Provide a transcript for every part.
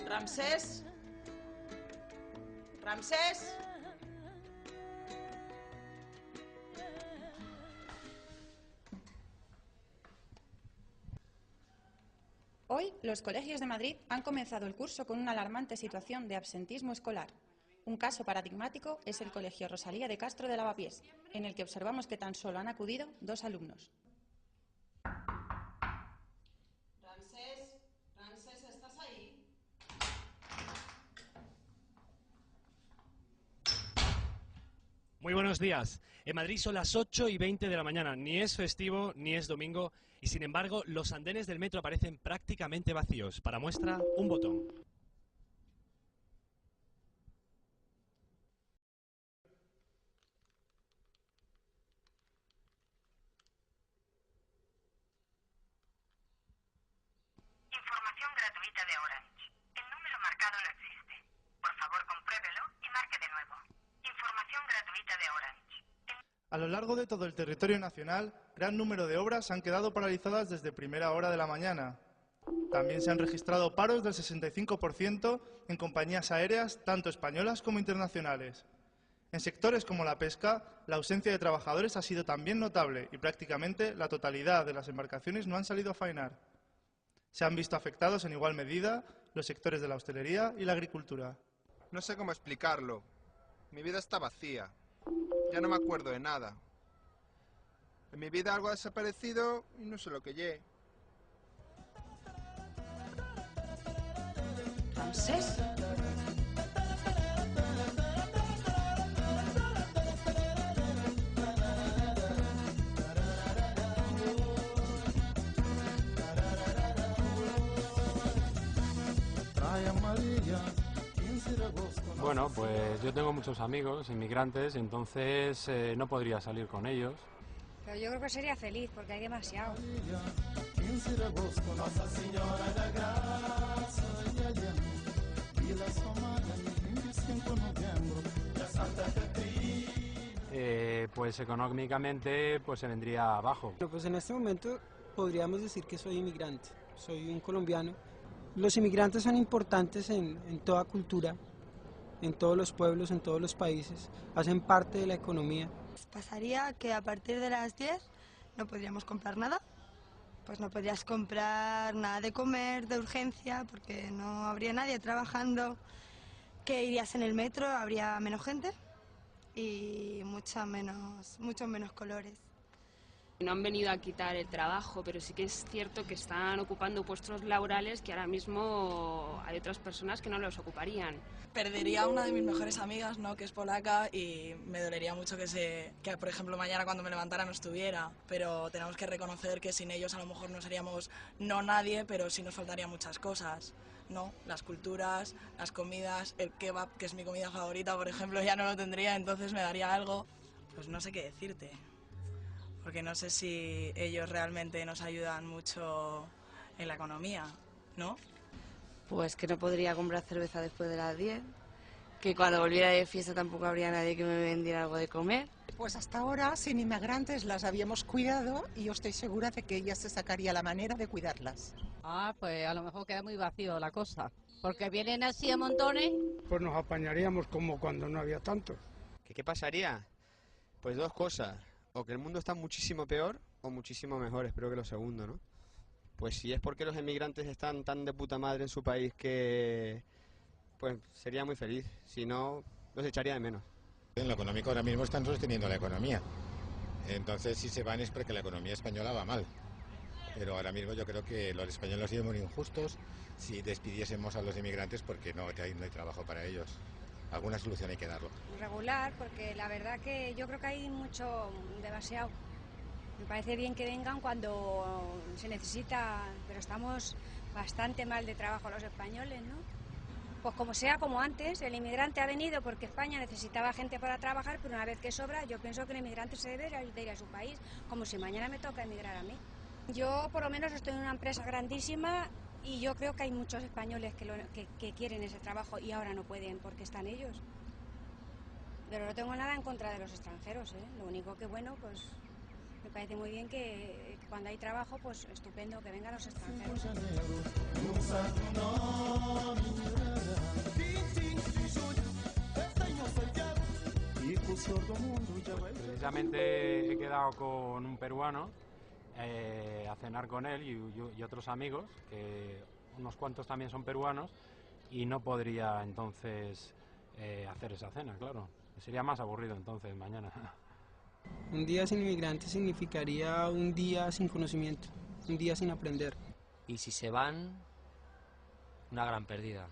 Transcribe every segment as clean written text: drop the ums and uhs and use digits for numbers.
Ramsés. Ramsés. Hoy, los colegios de Madrid han comenzado el curso con una alarmante situación de absentismo escolar. Un caso paradigmático es el Colegio Rosalía de Castro de Lavapiés, en el que observamos que tan solo han acudido 2 alumnos. Ramsés, ¿estás ahí? Muy buenos días. En Madrid son las 8:20 de la mañana. Ni es festivo ni es domingo y, sin embargo, los andenes del metro aparecen prácticamente vacíos. Para muestra, un botón. Información gratuita de Orange. El número marcado no existe. Por favor, compruébelo y marque de nuevo. Información gratuita de Orange. A lo largo de todo el territorio nacional, gran número de obras han quedado paralizadas desde primera hora de la mañana. También se han registrado paros del 65% en compañías aéreas, tanto españolas como internacionales. En sectores como la pesca, la ausencia de trabajadores ha sido también notable y prácticamente la totalidad de las embarcaciones no han salido a faenar. Se han visto afectados en igual medida los sectores de la hostelería y la agricultura. No sé cómo explicarlo. Mi vida está vacía. Ya no me acuerdo de nada. En mi vida algo ha desaparecido y no sé lo que lle. ¿Ramsés? Bueno, pues yo tengo muchos amigos inmigrantes, entonces no podría salir con ellos. Pero yo creo que sería feliz porque hay demasiado. Pues económicamente pues se vendría abajo. Bueno, pues en este momento podríamos decir que soy inmigrante, soy un colombiano. Los inmigrantes son importantes en toda cultura, en todos los pueblos, en todos los países, hacen parte de la economía. Pasaría que a partir de las 10 no podríamos comprar nada, pues no podrías comprar nada de comer, de urgencia, porque no habría nadie trabajando, que irías en el metro, habría menos gente y muchos menos colores. No han venido a quitar el trabajo, pero sí que es cierto que están ocupando puestos laborales que ahora mismo hay otras personas que no los ocuparían. Perdería a una de mis mejores amigas, ¿no?, que es polaca, y me dolería mucho que por ejemplo, mañana cuando me levantara no estuviera, pero tenemos que reconocer que sin ellos a lo mejor no seríamos no nadie, pero sí nos faltarían muchas cosas, ¿no? Las culturas, las comidas, el kebab, que es mi comida favorita, por ejemplo, ya no lo tendría, entonces me daría algo. Pues no sé qué decirte. Porque no sé si ellos realmente nos ayudan mucho en la economía, ¿no? Pues que no podría comprar cerveza después de las 10, que cuando volviera de fiesta tampoco habría nadie que me vendiera algo de comer. Pues hasta ahora, sin inmigrantes, las habíamos cuidado y yo estoy segura de que ella se sacaría la manera de cuidarlas. Pues a lo mejor queda muy vacío la cosa, porque vienen así a montones. Pues nos apañaríamos como cuando no había tantos. ¿Qué pasaría? Pues dos cosas. O que el mundo está muchísimo peor o muchísimo mejor, espero que lo segundo, ¿no? Pues si es porque los emigrantes están tan de puta madre en su país que pues sería muy feliz, si no los echaría de menos. En lo económico ahora mismo están sosteniendo la economía, entonces si se van es porque la economía española va mal, pero ahora mismo yo creo que los españoles han sido muy injustos si despidiésemos a los emigrantes porque no hay trabajo para ellos. Alguna solución hay que darlo. Regular, porque la verdad que yo creo que hay demasiado. Me parece bien que vengan cuando se necesita, pero estamos bastante mal de trabajo los españoles, ¿no? pues como sea como antes, el inmigrante ha venido porque España necesitaba gente para trabajar, pero una vez que sobra, yo pienso que el inmigrante se debe de ir a su país, como si mañana me toca emigrar a mí. Yo por lo menos estoy en una empresa grandísima y yo creo que hay muchos españoles que quieren ese trabajo y ahora no pueden porque están ellos. Pero no tengo nada en contra de los extranjeros, ¿eh? Lo único que, bueno, pues me parece muy bien que cuando hay trabajo, pues estupendo que vengan los extranjeros. Pues precisamente he quedado con un peruano a cenar con él y otros amigos, que unos cuantos también son peruanos, y no podría entonces hacer esa cena, claro. Sería más aburrido entonces mañana. Un día sin inmigrantes significaría un día sin conocimiento, un día sin aprender. Y si se van, una gran pérdida.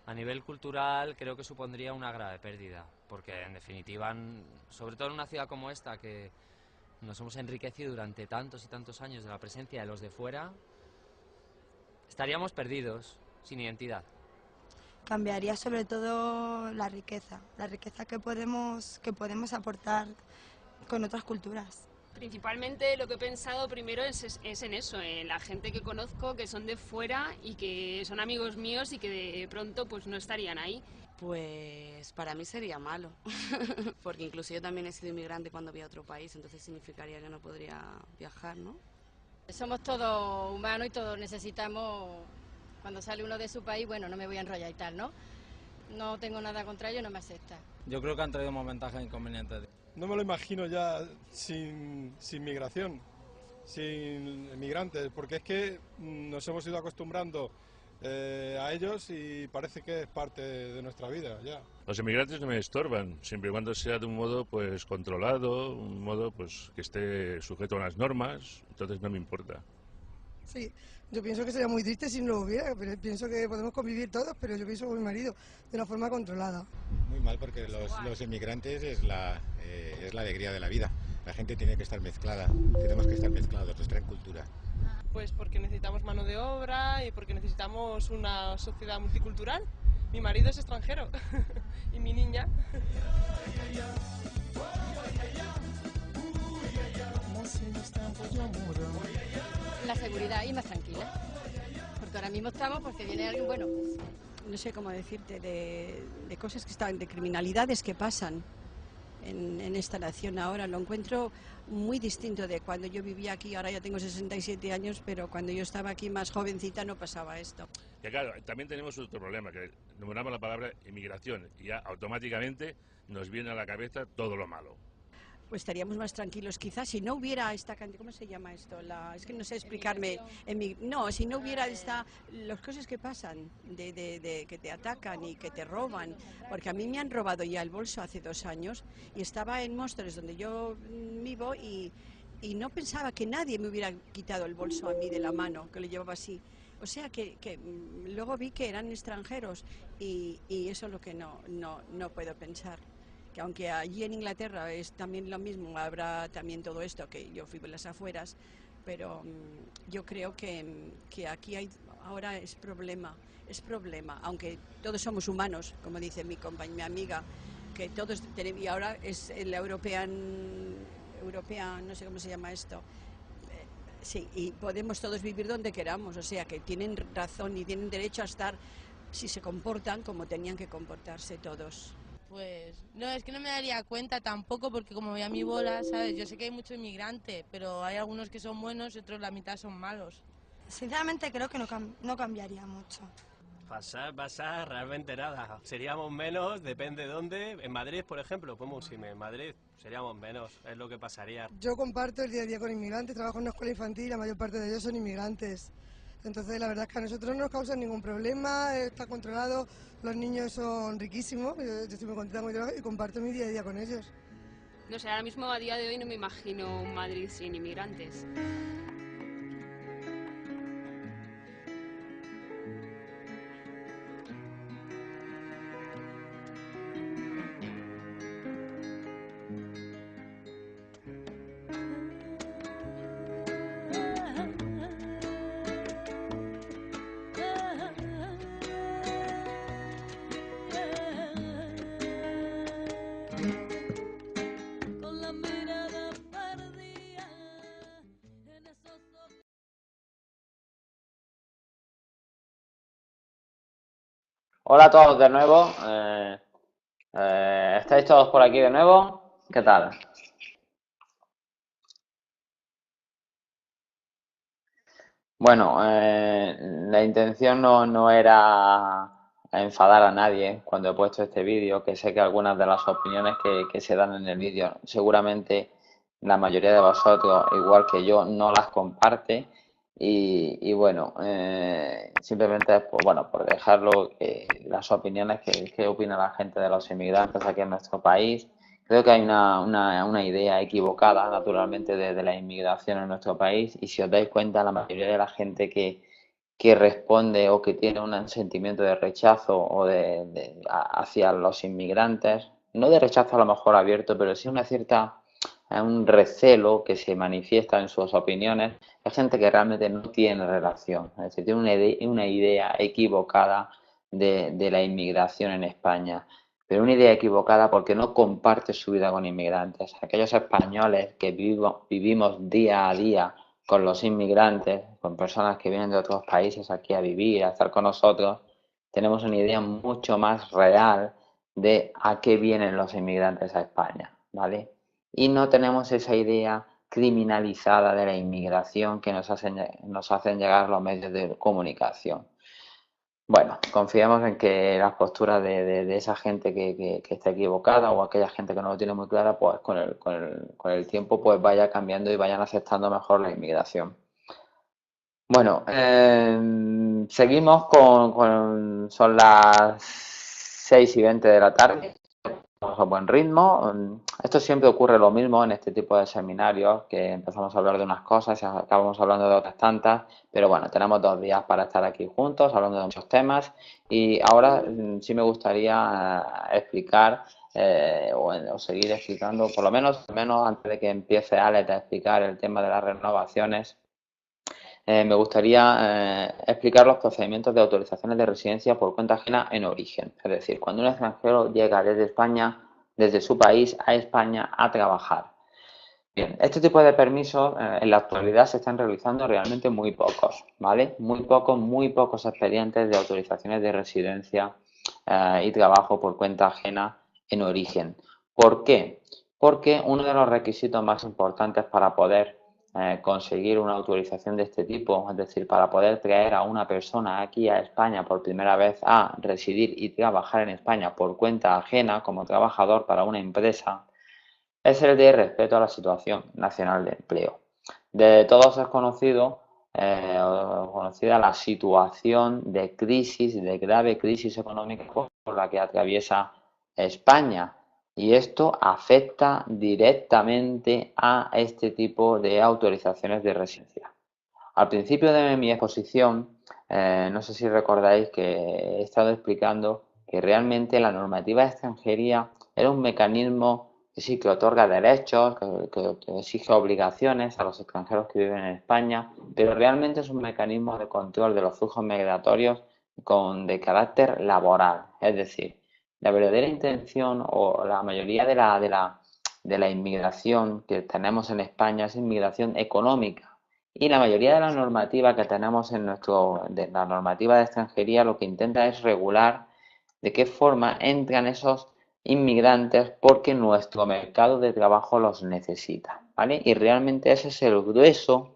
A nivel cultural creo que supondría una grave pérdida, porque en definitiva, sobre todo en una ciudad como esta, que nos hemos enriquecido durante tantos y tantos años de la presencia de los de fuera, estaríamos perdidos, sin identidad. Cambiaría sobre todo la riqueza que podemos aportar con otras culturas. Principalmente lo que he pensado primero es en eso, en la gente que conozco, que son de fuera y que son amigos míos y que de pronto pues no estarían ahí. Pues para mí sería malo, porque incluso yo también he sido inmigrante cuando voy a otro país, entonces significaría que no podría viajar, ¿no? Somos todos humanos y todos necesitamos, cuando sale uno de su país, bueno, no me voy a enrollar y tal, ¿no? No tengo nada contra ellos, no me acepta. Yo creo que han traído más ventajas e inconvenientes. No me lo imagino ya sin migración, sin inmigrantes, porque es que nos hemos ido acostumbrando a ellos y parece que es parte de nuestra vida ya. Los inmigrantes no me estorban, siempre y cuando sea de un modo pues controlado, un modo pues que esté sujeto a unas normas, entonces no me importa. Sí, yo pienso que sería muy triste si no lo hubiera, pero pienso que podemos convivir todos, pero yo pienso con mi marido de una forma controlada. Muy mal, porque los inmigrantes es la alegría de la vida. La gente tiene que estar mezclada, tenemos que estar mezclados, nos traen cultura. Pues porque necesitamos mano de obra y porque necesitamos una sociedad multicultural. Mi marido es extranjero y mi niña. La seguridad y más tranquila, porque ahora mismo estamos porque viene alguien bueno. No sé cómo decirte, de cosas que están, de criminalidades que pasan en esta nación ahora. Lo encuentro muy distinto de cuando yo vivía aquí. Ahora ya tengo 67 años, pero cuando yo estaba aquí más jovencita no pasaba esto. Y claro, también tenemos otro problema, que nombramos la palabra inmigración y ya automáticamente nos viene a la cabeza todo lo malo. Pues estaríamos más tranquilos quizás si no hubiera esta cantidad, ¿cómo se llama esto? Es que no sé explicarme. No, si no hubiera las cosas que pasan, de que te atacan y que te roban, porque a mí me han robado ya el bolso hace 2 años y estaba en Móstoles, donde yo vivo, y no pensaba que nadie me hubiera quitado el bolso a mí de la mano, que lo llevaba así. O sea que luego vi que eran extranjeros y eso es lo que no puedo pensar. Que aunque allí en Inglaterra es también lo mismo, habrá también todo esto, que yo fui por las afueras, pero yo creo que aquí ahora es problema, aunque todos somos humanos, como dice mi amiga, que todos tenemos, y ahora es la European, no sé cómo se llama esto, sí, y podemos todos vivir donde queramos, o sea que tienen razón y tienen derecho a estar, si se comportan como tenían que comportarse todos. Pues no, es que no me daría cuenta tampoco, porque como voy a mi bola, ¿sabes? Yo sé que hay mucho inmigrante, pero hay algunos que son buenos y otros la mitad son malos. Sinceramente creo que no cambiaría mucho. Pasar, realmente nada. Seríamos menos, depende de dónde. En Madrid, por ejemplo, pues en Madrid seríamos menos, es lo que pasaría. Yo comparto el día a día con inmigrantes, trabajo en una escuela infantil y la mayor parte de ellos son inmigrantes. Entonces la verdad es que a nosotros no nos causa ningún problema, está controlado, los niños son riquísimos, yo estoy muy contenta y comparto mi día a día con ellos. No sé, ahora mismo a día de hoy no me imagino un Madrid sin inmigrantes. Hola a todos de nuevo. ¿Estáis todos por aquí de nuevo? ¿Qué tal? Bueno, la intención no era enfadar a nadie cuando he puesto este vídeo, que sé que algunas de las opiniones que se dan en el vídeo, seguramente la mayoría de vosotros, igual que yo, no las comparte. Y bueno, simplemente pues, bueno, por dejarlo, las opiniones que opina la gente de los inmigrantes aquí en nuestro país. Creo que hay una idea equivocada, naturalmente, de la inmigración en nuestro país, y si os dais cuenta, la mayoría de la gente que responde o que tiene un sentimiento de rechazo o hacia los inmigrantes, no de rechazo a lo mejor abierto, pero sí una cierta, un recelo que se manifiesta en sus opiniones, es gente que realmente no tiene relación, es decir, tiene una idea equivocada de la inmigración en España, pero una idea equivocada porque no comparte su vida con inmigrantes. Aquellos españoles que vivimos día a día con los inmigrantes, con personas que vienen de otros países aquí a vivir, a estar con nosotros, tenemos una idea mucho más real de a qué vienen los inmigrantes a España, ¿vale? Y no tenemos esa idea criminalizada de la inmigración que nos hacen llegar los medios de comunicación. Bueno, confiamos en que las posturas de esa gente que está equivocada o aquella gente que no lo tiene muy clara, pues con el tiempo pues vaya cambiando y vayan aceptando mejor la inmigración. Bueno, seguimos son las 6:20 de la tarde. Vamos a buen ritmo. Esto siempre ocurre lo mismo en este tipo de seminarios, que empezamos a hablar de unas cosas y acabamos hablando de otras tantas, pero bueno, tenemos 2 días para estar aquí juntos hablando de muchos temas y ahora sí me gustaría explicar o seguir explicando, por lo menos antes de que empiece Alex a explicar el tema de las renovaciones. Me gustaría explicar los procedimientos de autorizaciones de residencia por cuenta ajena en origen. Es decir, cuando un extranjero llega desde España, desde su país a España a trabajar. Bien, este tipo de permisos en la actualidad se están realizando realmente muy pocos, ¿vale? Muy pocos expedientes de autorizaciones de residencia y trabajo por cuenta ajena en origen. ¿Por qué? Porque uno de los requisitos más importantes para poder conseguir una autorización de este tipo, es decir, para poder traer a una persona aquí a España por primera vez a residir y trabajar en España por cuenta ajena como trabajador para una empresa, es el de respeto a la situación nacional de empleo. De todos es conocida la situación de crisis, de grave crisis económica por la que atraviesa España. Y esto afecta directamente a este tipo de autorizaciones de residencia. Al principio de mi exposición, no sé si recordáis que he estado explicando que realmente la normativa de extranjería era un mecanismo que sí que otorga derechos, que exige obligaciones a los extranjeros que viven en España, pero realmente es un mecanismo de control de los flujos migratorios de carácter laboral. Es decir, la verdadera intención o la mayoría de la inmigración que tenemos en España es inmigración económica. Y la mayoría de la normativa que tenemos de la normativa de extranjería lo que intenta es regular de qué forma entran esos inmigrantes porque nuestro mercado de trabajo los necesita, ¿vale? Y realmente ese es el grueso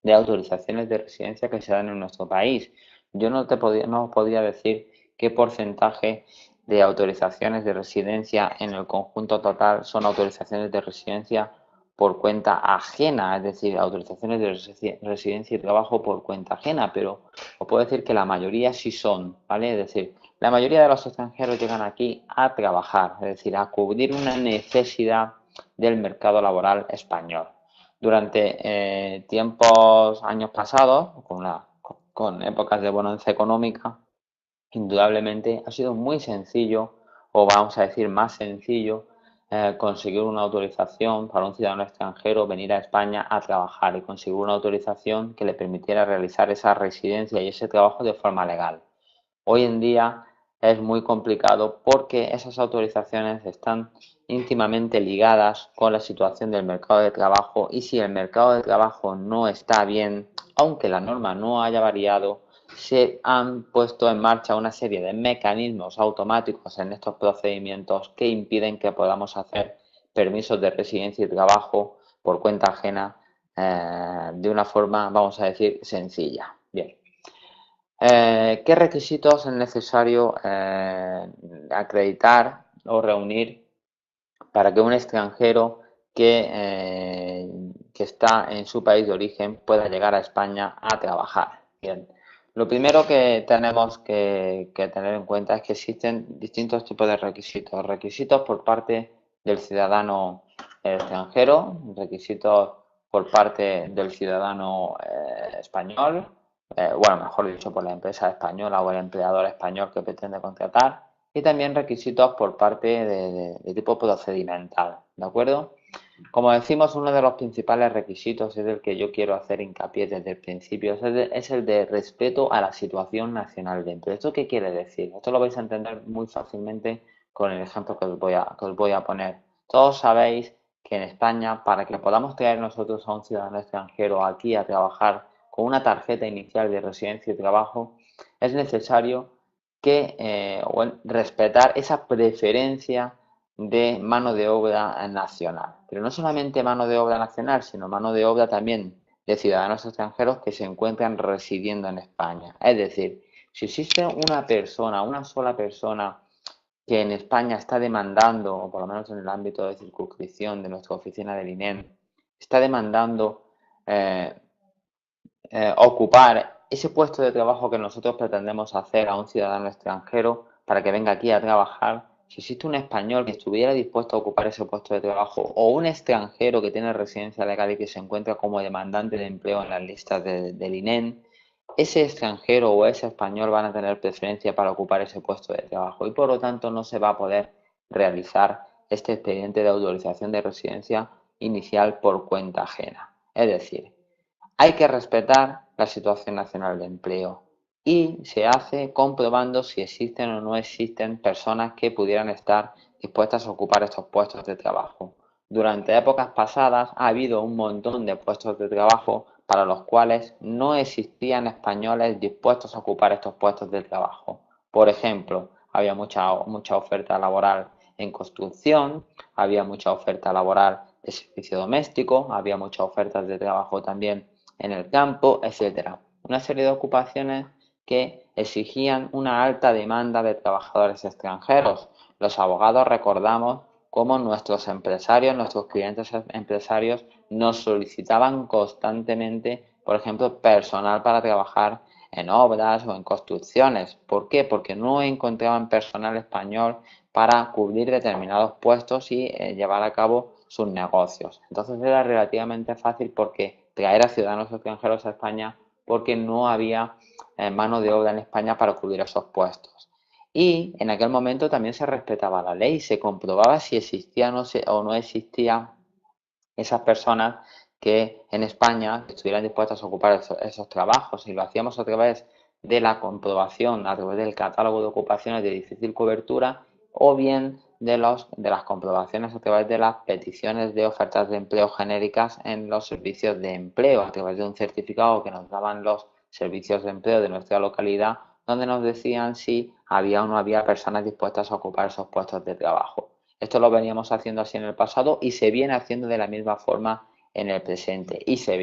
de autorizaciones de residencia que se dan en nuestro país. Yo no os podría decir qué porcentaje de autorizaciones de residencia en el conjunto total son autorizaciones de residencia por cuenta ajena, es decir, autorizaciones de residencia y trabajo por cuenta ajena, pero os puedo decir que la mayoría sí son, ¿vale? Es decir, la mayoría de los extranjeros llegan aquí a trabajar, es decir, a cubrir una necesidad del mercado laboral español. Durante años pasados, con épocas de bonanza económica, indudablemente ha sido muy sencillo, o vamos a decir más sencillo, conseguir una autorización para un ciudadano extranjero venir a España a trabajar y conseguir una autorización que le permitiera realizar esa residencia y ese trabajo de forma legal. Hoy en día es muy complicado porque esas autorizaciones están íntimamente ligadas con la situación del mercado de trabajo y si el mercado de trabajo no está bien, aunque la norma no haya variado, se han puesto en marcha una serie de mecanismos automáticos en estos procedimientos que impiden que podamos hacer permisos de residencia y trabajo por cuenta ajena de una forma, vamos a decir, sencilla. Bien. ¿Qué requisitos es necesario acreditar o reunir para que un extranjero que está en su país de origen pueda llegar a España a trabajar? Bien. Lo primero que tenemos que tener en cuenta es que existen distintos tipos de requisitos. Requisitos por parte del ciudadano extranjero, requisitos por parte del ciudadano español, bueno, mejor dicho, por la empresa española o el empleador español que pretende contratar, y también requisitos por parte de tipo procedimental, ¿de acuerdo? Como decimos, uno de los principales requisitos es el que yo quiero hacer hincapié desde el principio, es el de respeto a la situación nacional de empleo. ¿Esto qué quiere decir? Esto lo vais a entender muy fácilmente con el ejemplo que os voy a poner. Todos sabéis que en España, para que podamos traer nosotros a un ciudadano extranjero aquí a trabajar con una tarjeta inicial de residencia y trabajo, es necesario que respetar esa preferencia de mano de obra nacional. Pero no solamente mano de obra nacional, sino mano de obra también de ciudadanos extranjeros que se encuentran residiendo en España. Es decir, si existe una persona, una sola persona que en España está demandando, o por lo menos en el ámbito de circunscripción de nuestra oficina del INEM, está demandando ocupar ese puesto de trabajo que nosotros pretendemos hacer a un ciudadano extranjero para que venga aquí a trabajar, si existe un español que estuviera dispuesto a ocupar ese puesto de trabajo o un extranjero que tiene residencia legal y que se encuentra como demandante de empleo en las listas del INEM, ese extranjero o ese español van a tener preferencia para ocupar ese puesto de trabajo y por lo tanto no se va a poder realizar este expediente de autorización de residencia inicial por cuenta ajena. Es decir, hay que respetar la situación nacional de empleo y se hace comprobando si existen o no existen personas que pudieran estar dispuestas a ocupar estos puestos de trabajo. Durante épocas pasadas ha habido un montón de puestos de trabajo para los cuales no existían españoles dispuestos a ocupar estos puestos de trabajo. Por ejemplo, había mucha oferta laboral en construcción, había mucha oferta laboral de servicio doméstico, había muchas ofertas de trabajo también en el campo, etcétera. Una serie de ocupaciones que exigían una alta demanda de trabajadores extranjeros. Los abogados recordamos cómo nuestros empresarios, nuestros clientes empresarios nos solicitaban constantemente, por ejemplo, personal para trabajar en obras o en construcciones. ¿Por qué? Porque no encontraban personal español para cubrir determinados puestos y llevar a cabo sus negocios. Entonces era relativamente fácil porque traer a ciudadanos extranjeros a España porque no había mano de obra en España para cubrir esos puestos. Y en aquel momento también se respetaba la ley, se comprobaba si existían o no existían esas personas que en España estuvieran dispuestas a ocupar esos trabajos y lo hacíamos a través de la comprobación, a través del catálogo de ocupaciones de difícil cobertura o bien de las comprobaciones a través de las peticiones de ofertas de empleo genéricas en los servicios de empleo, a través de un certificado que nos daban los servicios de empleo de nuestra localidad, donde nos decían si había o no había personas dispuestas a ocupar esos puestos de trabajo. Esto lo veníamos haciendo así en el pasado y se viene haciendo de la misma forma en el presente y se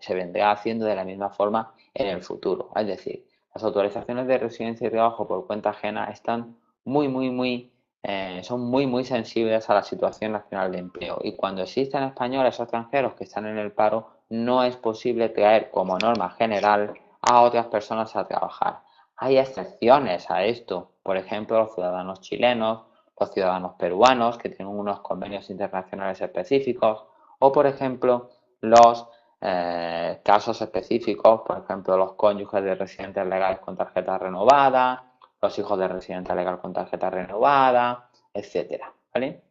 vendrá haciendo de la misma forma en el futuro. Es decir, las autorizaciones de residencia y trabajo por cuenta ajena están son muy sensibles a la situación nacional de empleo y cuando existen españoles o extranjeros que están en el paro no es posible traer como norma general a otras personas a trabajar. Hay excepciones a esto, por ejemplo los ciudadanos chilenos, los ciudadanos peruanos que tienen unos convenios internacionales específicos o por ejemplo los casos específicos, por ejemplo los cónyuges de residentes legales con tarjeta renovada, los hijos de residente legal con tarjeta renovada, etcétera, ¿vale?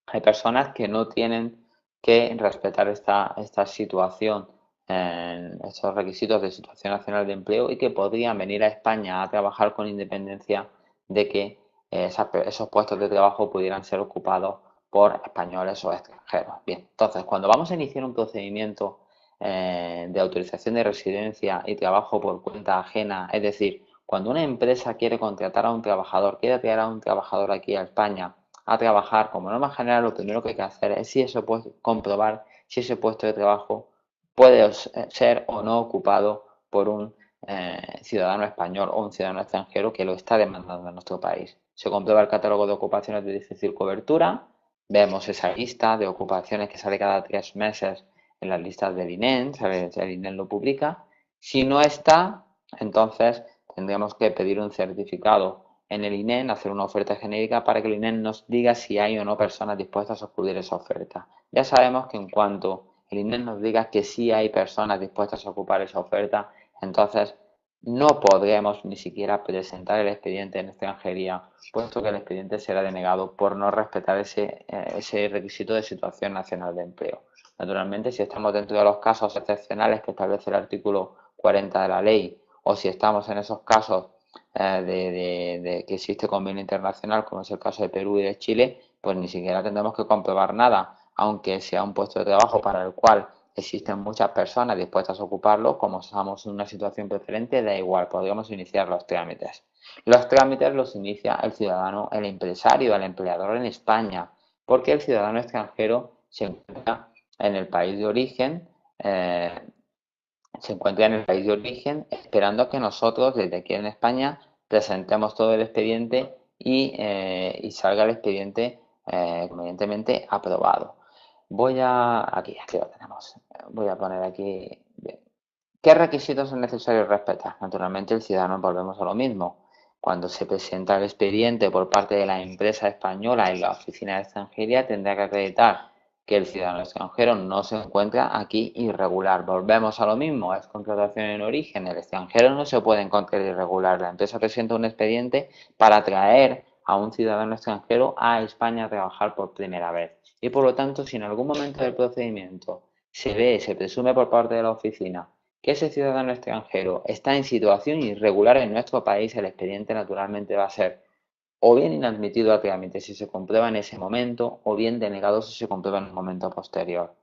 Hay personas que no tienen que respetar esta situación, estos requisitos de situación nacional de empleo y que podrían venir a España a trabajar con independencia de que esos puestos de trabajo pudieran ser ocupados por españoles o extranjeros. Bien, entonces cuando vamos a iniciar un procedimiento de autorización de residencia y trabajo por cuenta ajena. Es decir, cuando una empresa quiere contratar a un trabajador, quiere traer a un trabajador aquí a España a trabajar, como norma general, lo primero que hay que hacer es comprobar si ese puesto de trabajo puede ser o no ocupado por un ciudadano español o un ciudadano extranjero que lo está demandando en nuestro país. Se comprueba el catálogo de ocupaciones de difícil cobertura, vemos esa lista de ocupaciones que sale cada 3 meses en las listas del INEM, el INEM lo publica. Si no está, entonces tendríamos que pedir un certificado en el INEM, hacer una oferta genérica para que el INEM nos diga si hay o no personas dispuestas a acudir a esa oferta. Ya sabemos que en cuanto el INEM nos diga que sí hay personas dispuestas a ocupar esa oferta, entonces no podremos ni siquiera presentar el expediente en extranjería, puesto que el expediente será denegado por no respetar ese requisito de situación nacional de empleo. Naturalmente, si estamos dentro de los casos excepcionales que establece el artículo 40 de la ley, o si estamos en esos casos de que existe convenio internacional, como es el caso de Perú y de Chile, pues ni siquiera tendremos que comprobar nada, aunque sea un puesto de trabajo para el cual existen muchas personas dispuestas a ocuparlo. Como estamos en una situación preferente, da igual, podríamos iniciar los trámites. Los trámites los inicia el ciudadano, el empresario, el empleador en España, porque el ciudadano extranjero se encuentra en el país de origen, esperando a que nosotros, desde aquí en España, presentemos todo el expediente y salga el expediente convenientemente aprobado. Aquí lo tenemos. Voy a poner aquí. Bien. ¿Qué requisitos son necesarios respetar? Naturalmente, el ciudadano, volvemos a lo mismo. Cuando se presenta el expediente por parte de la empresa española en la oficina de extranjería, tendrá que acreditar que el ciudadano extranjero no se encuentra aquí irregular. Volvemos a lo mismo, es contratación en origen. El extranjero no se puede encontrar irregular. La empresa presenta un expediente para traer a un ciudadano extranjero a España a trabajar por primera vez. Y por lo tanto, si en algún momento del procedimiento se presume por parte de la oficina que ese ciudadano extranjero está en situación irregular en nuestro país, el expediente naturalmente va a ser o bien inadmitido a trámite si se comprueba en ese momento, o bien denegado si se comprueba en un momento posterior.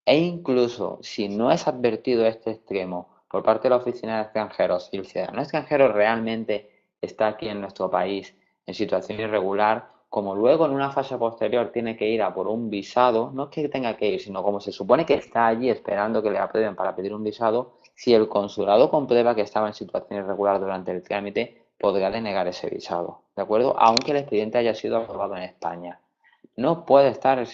E incluso si no es advertido este extremo por parte de la oficina de extranjeros y el ciudadano extranjero realmente está aquí en nuestro país en situación irregular, como luego en una fase posterior tiene que ir a por un visado, no es que tenga que ir, sino como se supone que está allí esperando que le aprueben para pedir un visado, si el consulado comprueba que estaba en situación irregular durante el trámite, podrá denegar ese visado, ¿de acuerdo? Aunque el expediente haya sido aprobado en España. No puede estar en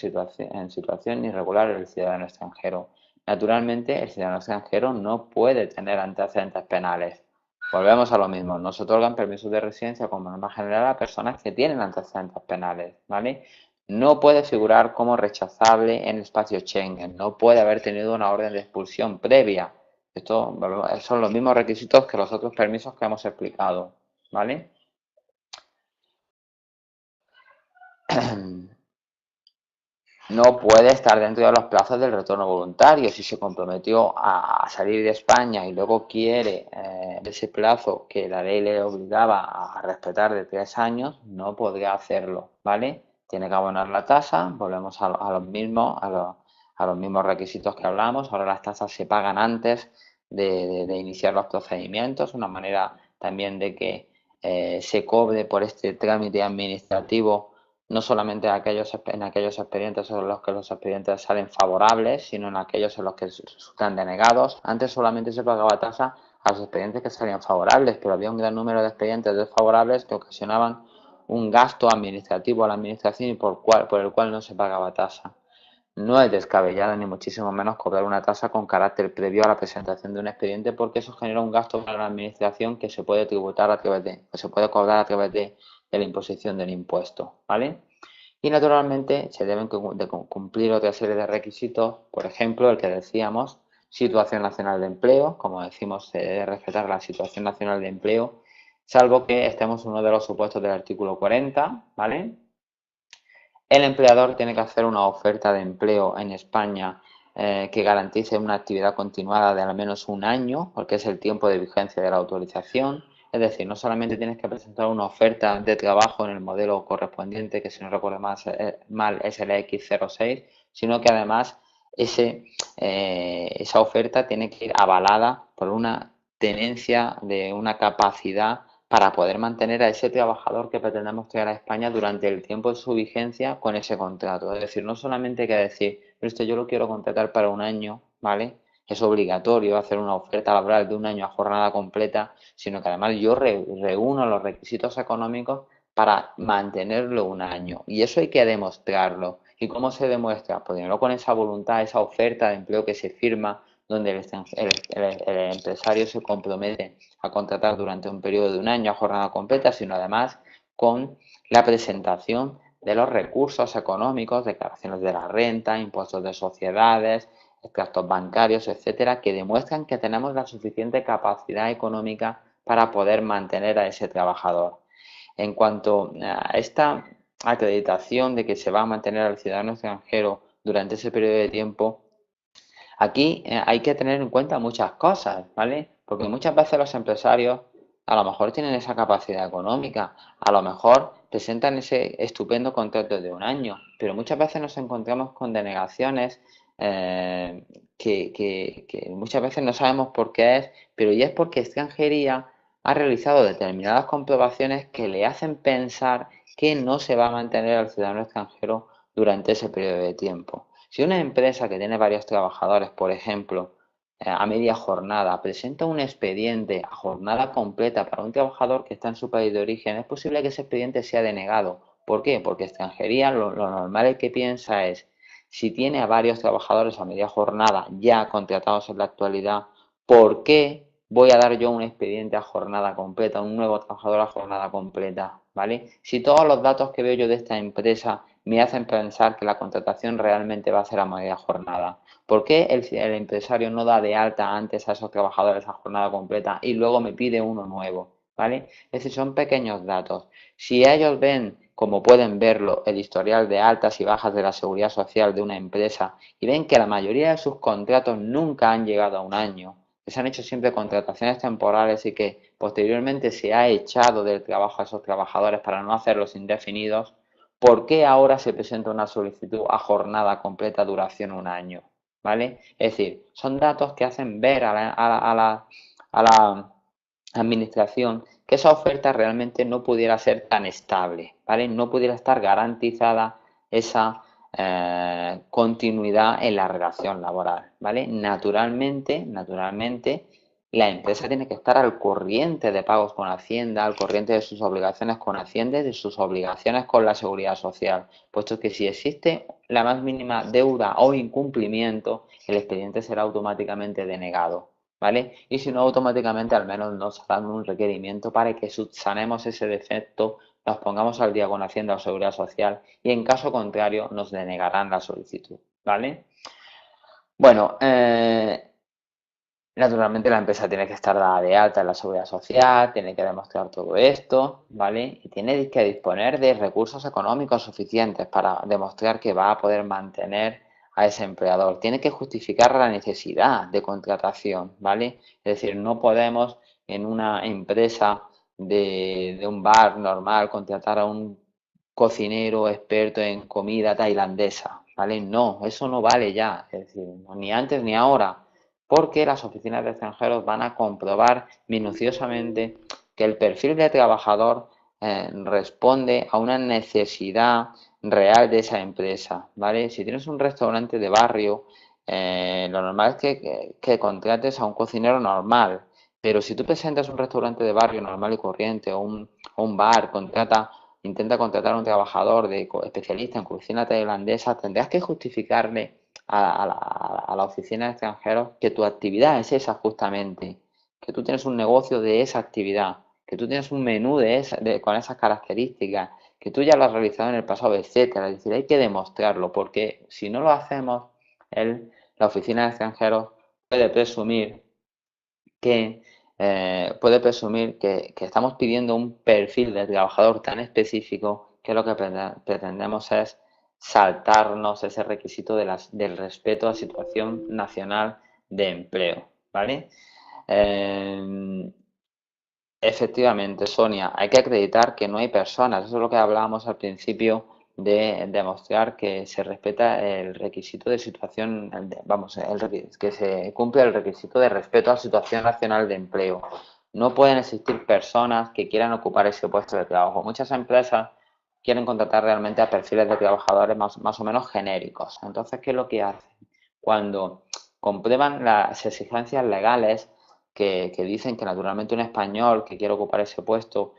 situación irregular el ciudadano extranjero. Naturalmente, el ciudadano extranjero no puede tener antecedentes penales. Volvemos a lo mismo, no se otorgan permisos de residencia como norma general a personas que tienen antecedentes penales, ¿vale? No puede figurar como rechazable en el espacio Schengen, no puede haber tenido una orden de expulsión previa. Estos son los mismos requisitos que los otros permisos que hemos explicado, ¿vale? No puede estar dentro de los plazos del retorno voluntario. Si se comprometió a salir de España y luego quiere ese plazo que la ley le obligaba a respetar de 3 años, no podría hacerlo, ¿vale? Tiene que abonar la tasa. Volvemos a los mismos requisitos que hablamos. Ahora las tasas se pagan antes de iniciar los procedimientos, una manera también de que se cobre por este trámite administrativo, no solamente en aquellos expedientes en los que los expedientes salen favorables, sino en aquellos en los que resultan denegados. Antes solamente se pagaba tasa a los expedientes que salían favorables, pero había un gran número de expedientes desfavorables que ocasionaban un gasto administrativo a la administración y por el cual no se pagaba tasa. No es descabellado ni muchísimo menos cobrar una tasa con carácter previo a la presentación de un expediente, porque eso genera un gasto para la administración que se puede tributar se puede cobrar a través de la imposición del impuesto, ¿vale? Y naturalmente se deben cumplir otra serie de requisitos, por ejemplo, el que decíamos, situación nacional de empleo. Como decimos, se debe respetar la situación nacional de empleo, salvo que estemos en uno de los supuestos del artículo 40, ¿vale? El empleador tiene que hacer una oferta de empleo en España que garantice una actividad continuada de al menos 1 año, porque es el tiempo de vigencia de la autorización. Es decir, no solamente tienes que presentar una oferta de trabajo en el modelo correspondiente, que si no recuerdo mal es el X06, sino que además esa oferta tiene que ir avalada por una tenencia de una capacidad para poder mantener a ese trabajador que pretendemos traer a España durante el tiempo de su vigencia con ese contrato. Es decir, no solamente hay que decir, pero esto yo lo quiero contratar para un año, ¿vale? Es obligatorio hacer una oferta laboral de un año a jornada completa, sino que además yo reúno los requisitos económicos para mantenerlo un año. Y eso hay que demostrarlo. ¿Y cómo se demuestra? Pues primero con esa voluntad, esa oferta de empleo que se firma, donde el empresario se compromete a contratar durante un periodo de un año a jornada completa, sino además con la presentación de los recursos económicos, declaraciones de la renta, impuestos de sociedades, extractos bancarios, etcétera, que demuestran que tenemos la suficiente capacidad económica para poder mantener a ese trabajador. En cuanto a esta acreditación de que se va a mantener al ciudadano extranjero durante ese periodo de tiempo, aquí hay que tener en cuenta muchas cosas, ¿vale? Porque muchas veces los empresarios a lo mejor tienen esa capacidad económica, a lo mejor presentan ese estupendo contrato de un año, pero muchas veces nos encontramos con denegaciones que muchas veces no sabemos por qué es, pero ya es porque extranjería ha realizado determinadas comprobaciones que le hacen pensar que no se va a mantener al ciudadano extranjero durante ese periodo de tiempo. Si una empresa que tiene varios trabajadores, por ejemplo, a media jornada, presenta un expediente a jornada completa para un trabajador que está en su país de origen, es posible que ese expediente sea denegado. ¿Por qué? Porque extranjería lo normal que piensa es, si tiene a varios trabajadores a media jornada ya contratados en la actualidad, ¿por qué voy a dar yo un expediente a jornada completa, un nuevo trabajador a jornada completa? ¿Vale? Si todos los datos que veo yo de esta empresa me hacen pensar que la contratación realmente va a ser a media jornada. ¿Por qué el empresario no da de alta antes a esos trabajadores a jornada completa y luego me pide uno nuevo? ¿Vale? Es decir, son pequeños datos. Si ellos ven, como pueden verlo, el historial de altas y bajas de la seguridad social de una empresa y ven que la mayoría de sus contratos nunca han llegado a un año, que se han hecho siempre contrataciones temporales y que posteriormente se ha echado del trabajo a esos trabajadores para no hacerlos indefinidos, ¿por qué ahora se presenta una solicitud a jornada completa duración un año? ¿Vale? Es decir, son datos que hacen ver a la administración que esa oferta realmente no pudiera ser tan estable, ¿vale? No pudiera estar garantizada esa continuidad en la relación laboral, ¿vale? Naturalmente, la empresa tiene que estar al corriente de pagos con Hacienda, al corriente de sus obligaciones con Hacienda y de sus obligaciones con la Seguridad Social, puesto que si existe la más mínima deuda o incumplimiento, el expediente será automáticamente denegado, ¿vale? Y si no, automáticamente al menos nos harán un requerimiento para que subsanemos ese defecto, nos pongamos al día con Hacienda o Seguridad Social y en caso contrario nos denegarán la solicitud, ¿vale? Bueno, naturalmente la empresa tiene que estar dada de alta en la Seguridad Social, tiene que demostrar todo esto, ¿vale? Y tiene que disponer de recursos económicos suficientes para demostrar que va a poder mantener a ese empleador. Tiene que justificar la necesidad de contratación, ¿vale? Es decir, no podemos en una empresa de un bar normal contratar a un cocinero experto en comida tailandesa, ¿vale? No, eso no vale ya, es decir, ni antes ni ahora, porque las oficinas de extranjeros van a comprobar minuciosamente que el perfil de trabajador responde a una necesidad real de esa empresa, ¿vale? Si tienes un restaurante de barrio, lo normal es que contrates a un cocinero normal, pero si tú presentas un restaurante de barrio normal y corriente o un bar, intenta contratar a un trabajador especialista en cocina tailandesa, tendrás que justificarle a la oficina de extranjeros que tu actividad es esa justamente, que tú tienes un negocio de esa actividad, que tú tienes un menú con esas características, que tú ya lo has realizado en el pasado, etcétera. Es decir, hay que demostrarlo, porque si no lo hacemos, la oficina de extranjeros puede presumir que estamos pidiendo un perfil de trabajador tan específico que lo que pretendemos es saltarnos ese requisito del respeto a la situación nacional de empleo, ¿vale? Efectivamente, Sonia, hay que acreditar que no hay personas, eso es lo que hablábamos al principio de demostrar que se respeta el requisito de situación, vamos, que se cumple el requisito de respeto a la situación nacional de empleo. No pueden existir personas que quieran ocupar ese puesto de trabajo. Muchas empresas quieren contratar realmente a perfiles de trabajadores más o menos genéricos. Entonces, ¿qué es lo que hacen? Cuando comprueban las exigencias legales que dicen que naturalmente un español que quiere ocupar ese puesto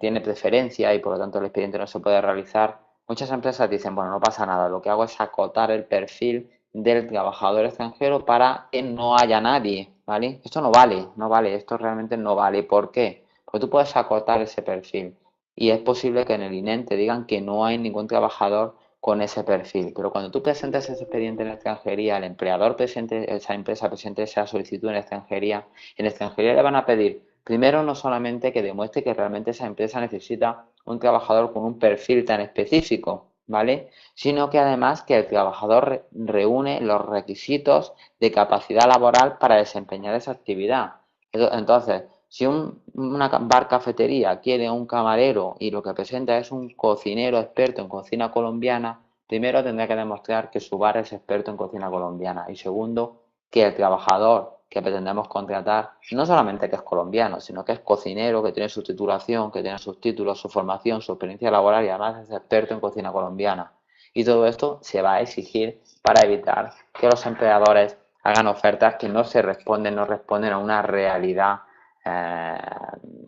tiene preferencia y por lo tanto el expediente no se puede realizar, muchas empresas dicen, bueno, no pasa nada, lo que hago es acotar el perfil del trabajador extranjero para que no haya nadie, ¿vale? Esto no vale, no vale, esto realmente no vale. ¿Por qué? Porque tú puedes acotar ese perfil y es posible que en el INEM te digan que no hay ningún trabajador con ese perfil, pero cuando tú presentes ese expediente en extranjería, el empleador presente, esa empresa presente esa solicitud en extranjería le van a pedir primero no solamente que demuestre que realmente esa empresa necesita un trabajador con un perfil tan específico, ¿vale? Sino que además que el trabajador reúne los requisitos de capacidad laboral para desempeñar esa actividad. Entonces, si una bar cafetería quiere un camarero y lo que presenta es un cocinero experto en cocina colombiana, primero tendrá que demostrar que su bar es experto en cocina colombiana y segundo, que el trabajador que pretendemos contratar no solamente que es colombiano, sino que es cocinero, que tiene su titulación, que tiene sus títulos, su formación, su experiencia laboral y además es experto en cocina colombiana. Y todo esto se va a exigir para evitar que los empleadores hagan ofertas que no responden a una realidad eh,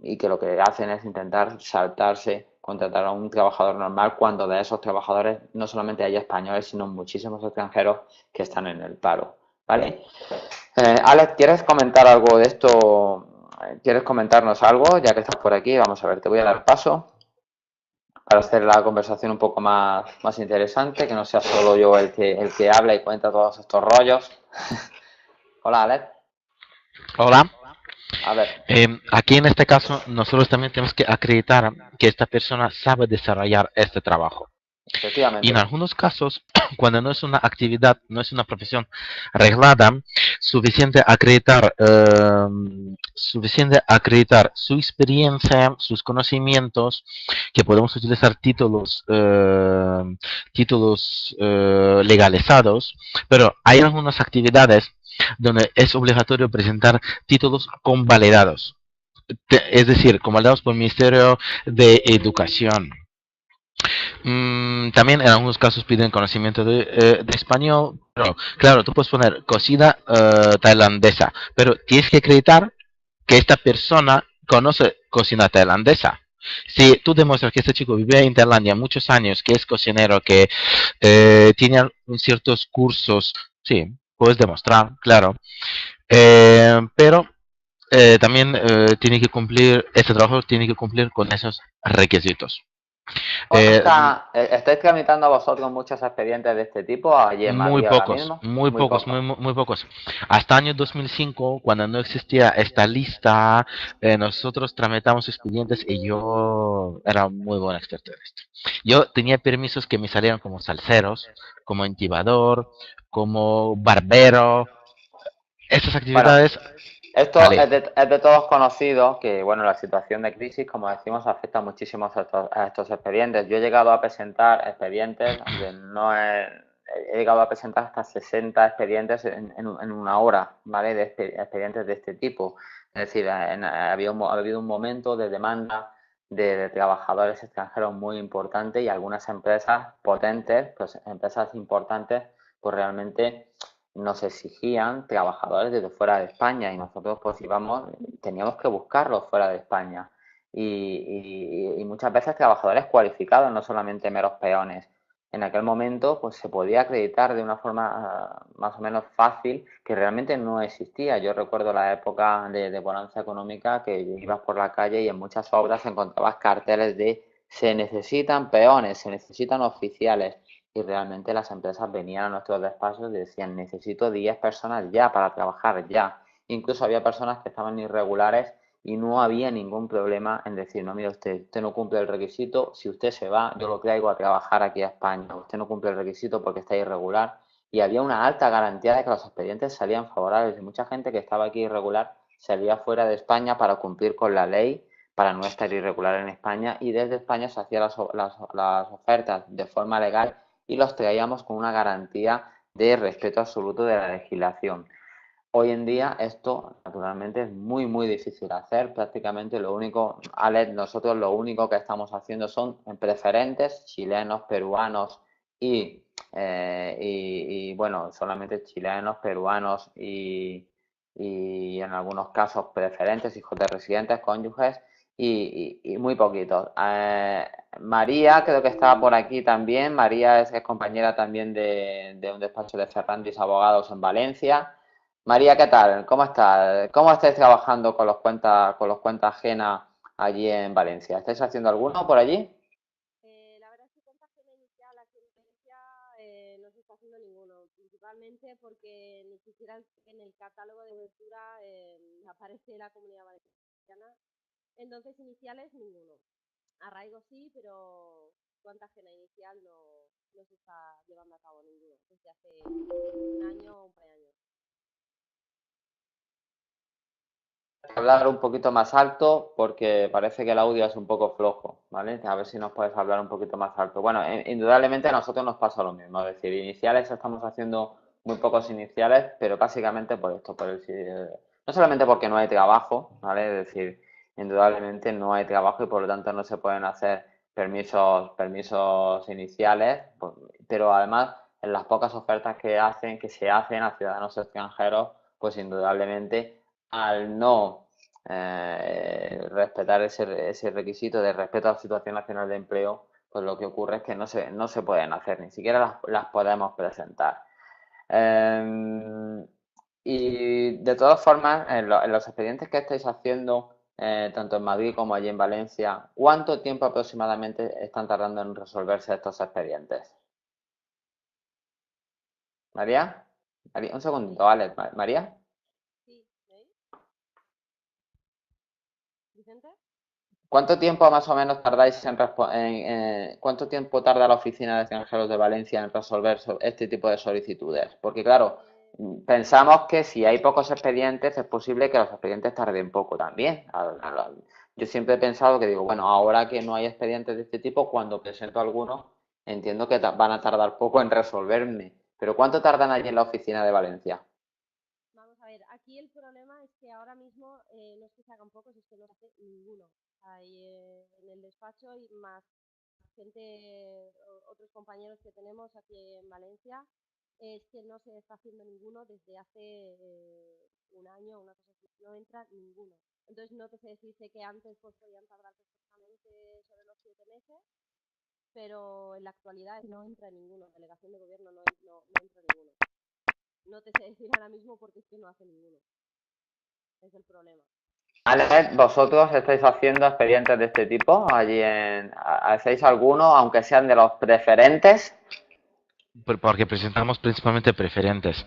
y que lo que hacen es intentar saltarse, contratar a un trabajador normal cuando de esos trabajadores no solamente hay españoles, sino muchísimos extranjeros que están en el paro. ¿Vale? Alex, ¿quieres comentar algo de esto? ¿Quieres comentarnos algo? Ya que estás por aquí, vamos a ver, te voy a dar paso para hacer la conversación un poco más interesante, que no sea solo yo el que habla y cuenta todos estos rollos. Hola, Alex. Hola. A ver. Aquí en este caso nosotros también tenemos que acreditar que esta persona sabe desarrollar este trabajo. Efectivamente. Y en algunos casos, cuando no es una actividad, no es una profesión reglada, suficiente acreditar su experiencia, sus conocimientos, que podemos utilizar títulos legalizados, pero hay algunas actividades donde es obligatorio presentar títulos convalidados, es decir, convalidados por el Ministerio de Educación. También en algunos casos piden conocimiento de español, pero claro, tú puedes poner cocina tailandesa, pero tienes que acreditar que esta persona conoce cocina tailandesa. Si tú demuestras que este chico vive en Tailandia muchos años, que es cocinero, que tiene ciertos cursos, sí, puedes demostrar, claro. Pero también este trabajo tiene que cumplir con esos requisitos. ¿Estáis tramitando a vosotros muchos expedientes de este tipo allí en Muy Madrid ahora pocos, mismo? muy pocos. Hasta año 2005, cuando no existía esta lista, nosotros tramitamos expedientes y yo era muy buen experto en esto. Yo tenía permisos que me salieron como salseros, como intibador, como barbero. Estas actividades... Esto es de todos conocido que, bueno, la situación de crisis, como decimos, afecta muchísimo a estos expedientes. Yo he llegado a presentar expedientes, he llegado a presentar hasta 60 expedientes en una hora, ¿vale? De expedientes de este tipo. Es decir, ha habido un momento de demanda de trabajadores extranjeros muy importante y algunas empresas potentes, pues empresas importantes, pues realmente nos exigían trabajadores desde fuera de España y nosotros pues teníamos que buscarlos fuera de España y muchas veces trabajadores cualificados, no solamente meros peones. En aquel momento pues se podía acreditar de una forma más o menos fácil que realmente no existía. Yo recuerdo la época de bonanza económica que ibas por la calle y en muchas obras encontrabas carteles de se necesitan peones, se necesitan oficiales. Y realmente las empresas venían a nuestros despachos y decían, necesito 10 personas ya para trabajar ya. Incluso había personas que estaban irregulares y no había ningún problema en decir, no, mire usted no cumple el requisito, si usted se va, yo lo traigo a trabajar aquí a España. Usted no cumple el requisito porque está irregular. Y había una alta garantía de que los expedientes salían favorables. Y mucha gente que estaba aquí irregular salía fuera de España para cumplir con la ley, para no estar irregular en España, y desde España se hacían las ofertas de forma legal y los traíamos con una garantía de respeto absoluto de la legislación. Hoy en día esto naturalmente es muy muy difícil de hacer. Prácticamente lo único, Alex, nosotros lo único que estamos haciendo son preferentes chilenos, peruanos bueno, solamente chilenos, peruanos y en algunos casos preferentes, hijos de residentes, cónyuges y muy poquitos. María creo que estaba por aquí también. María es compañera también de un despacho de Ferrandis Abogados en Valencia. María, ¿qué tal? ¿Cómo estás? ¿Cómo estáis trabajando con los cuentas ajenas allí en Valencia? ¿Estáis haciendo alguno por allí? La verdad es que cuenta ajena inicial aquí en Valencia no se está haciendo ninguno, principalmente porque ni siquiera en el catálogo de cobertura aparece la Comunidad Valenciana. Entonces, iniciales, ninguno. Arraigo sí, pero cuenta ajena inicial no se está llevando a cabo ninguno desde hace un año o un par de años. Hablar un poquito más alto porque parece que el audio es un poco flojo, ¿vale? A ver si nos puedes hablar un poquito más alto. Bueno, indudablemente a nosotros nos pasa lo mismo, es decir, iniciales estamos haciendo muy pocos iniciales, pero básicamente por esto, no solamente porque no hay trabajo, ¿vale? Es decir, indudablemente no hay trabajo y por lo tanto no se pueden hacer permisos iniciales, pero además en las pocas ofertas que se hacen a ciudadanos extranjeros, pues indudablemente al no respetar ese requisito de respeto a la situación nacional de empleo, pues lo que ocurre es que no se pueden hacer, ni siquiera las podemos presentar. Y de todas formas, en los expedientes que estáis haciendo, tanto en Madrid como allí en Valencia, ¿cuánto tiempo aproximadamente están tardando en resolverse estos expedientes? ¿María? Un segundito, vale. ¿María? ¿Vicente? ¿Cuánto tiempo más o menos tardáis cuánto tiempo tarda la Oficina de Extranjeros de Valencia en resolver este tipo de solicitudes? Porque claro, pensamos que si hay pocos expedientes es posible que los expedientes tarden poco también. Yo siempre he pensado que digo, bueno, ahora que no hay expedientes de este tipo, cuando presento algunos, entiendo que van a tardar poco en resolverme. Pero ¿cuánto tardan allí en la Oficina de Valencia? Vamos a ver, aquí el problema es que ahora mismo no es que se hagan pocos, es que no se hace ninguno. Hay en el despacho y más gente, otros compañeros que tenemos aquí en Valencia, es que no se está haciendo ninguno desde hace un año, una cosa así, no entra ninguno. Entonces no te sé decir, sé que antes pues podían tardar perfectamente sobre los 7 meses, pero en la actualidad no entra ninguno, delegación de gobierno no entra ninguno. No te sé decir ahora mismo porque es que no hace ninguno. Es el problema. Alex, ¿vosotros estáis haciendo expedientes de este tipo? ¿Hacéis alguno, aunque sean de los preferentes? Porque presentamos principalmente preferentes.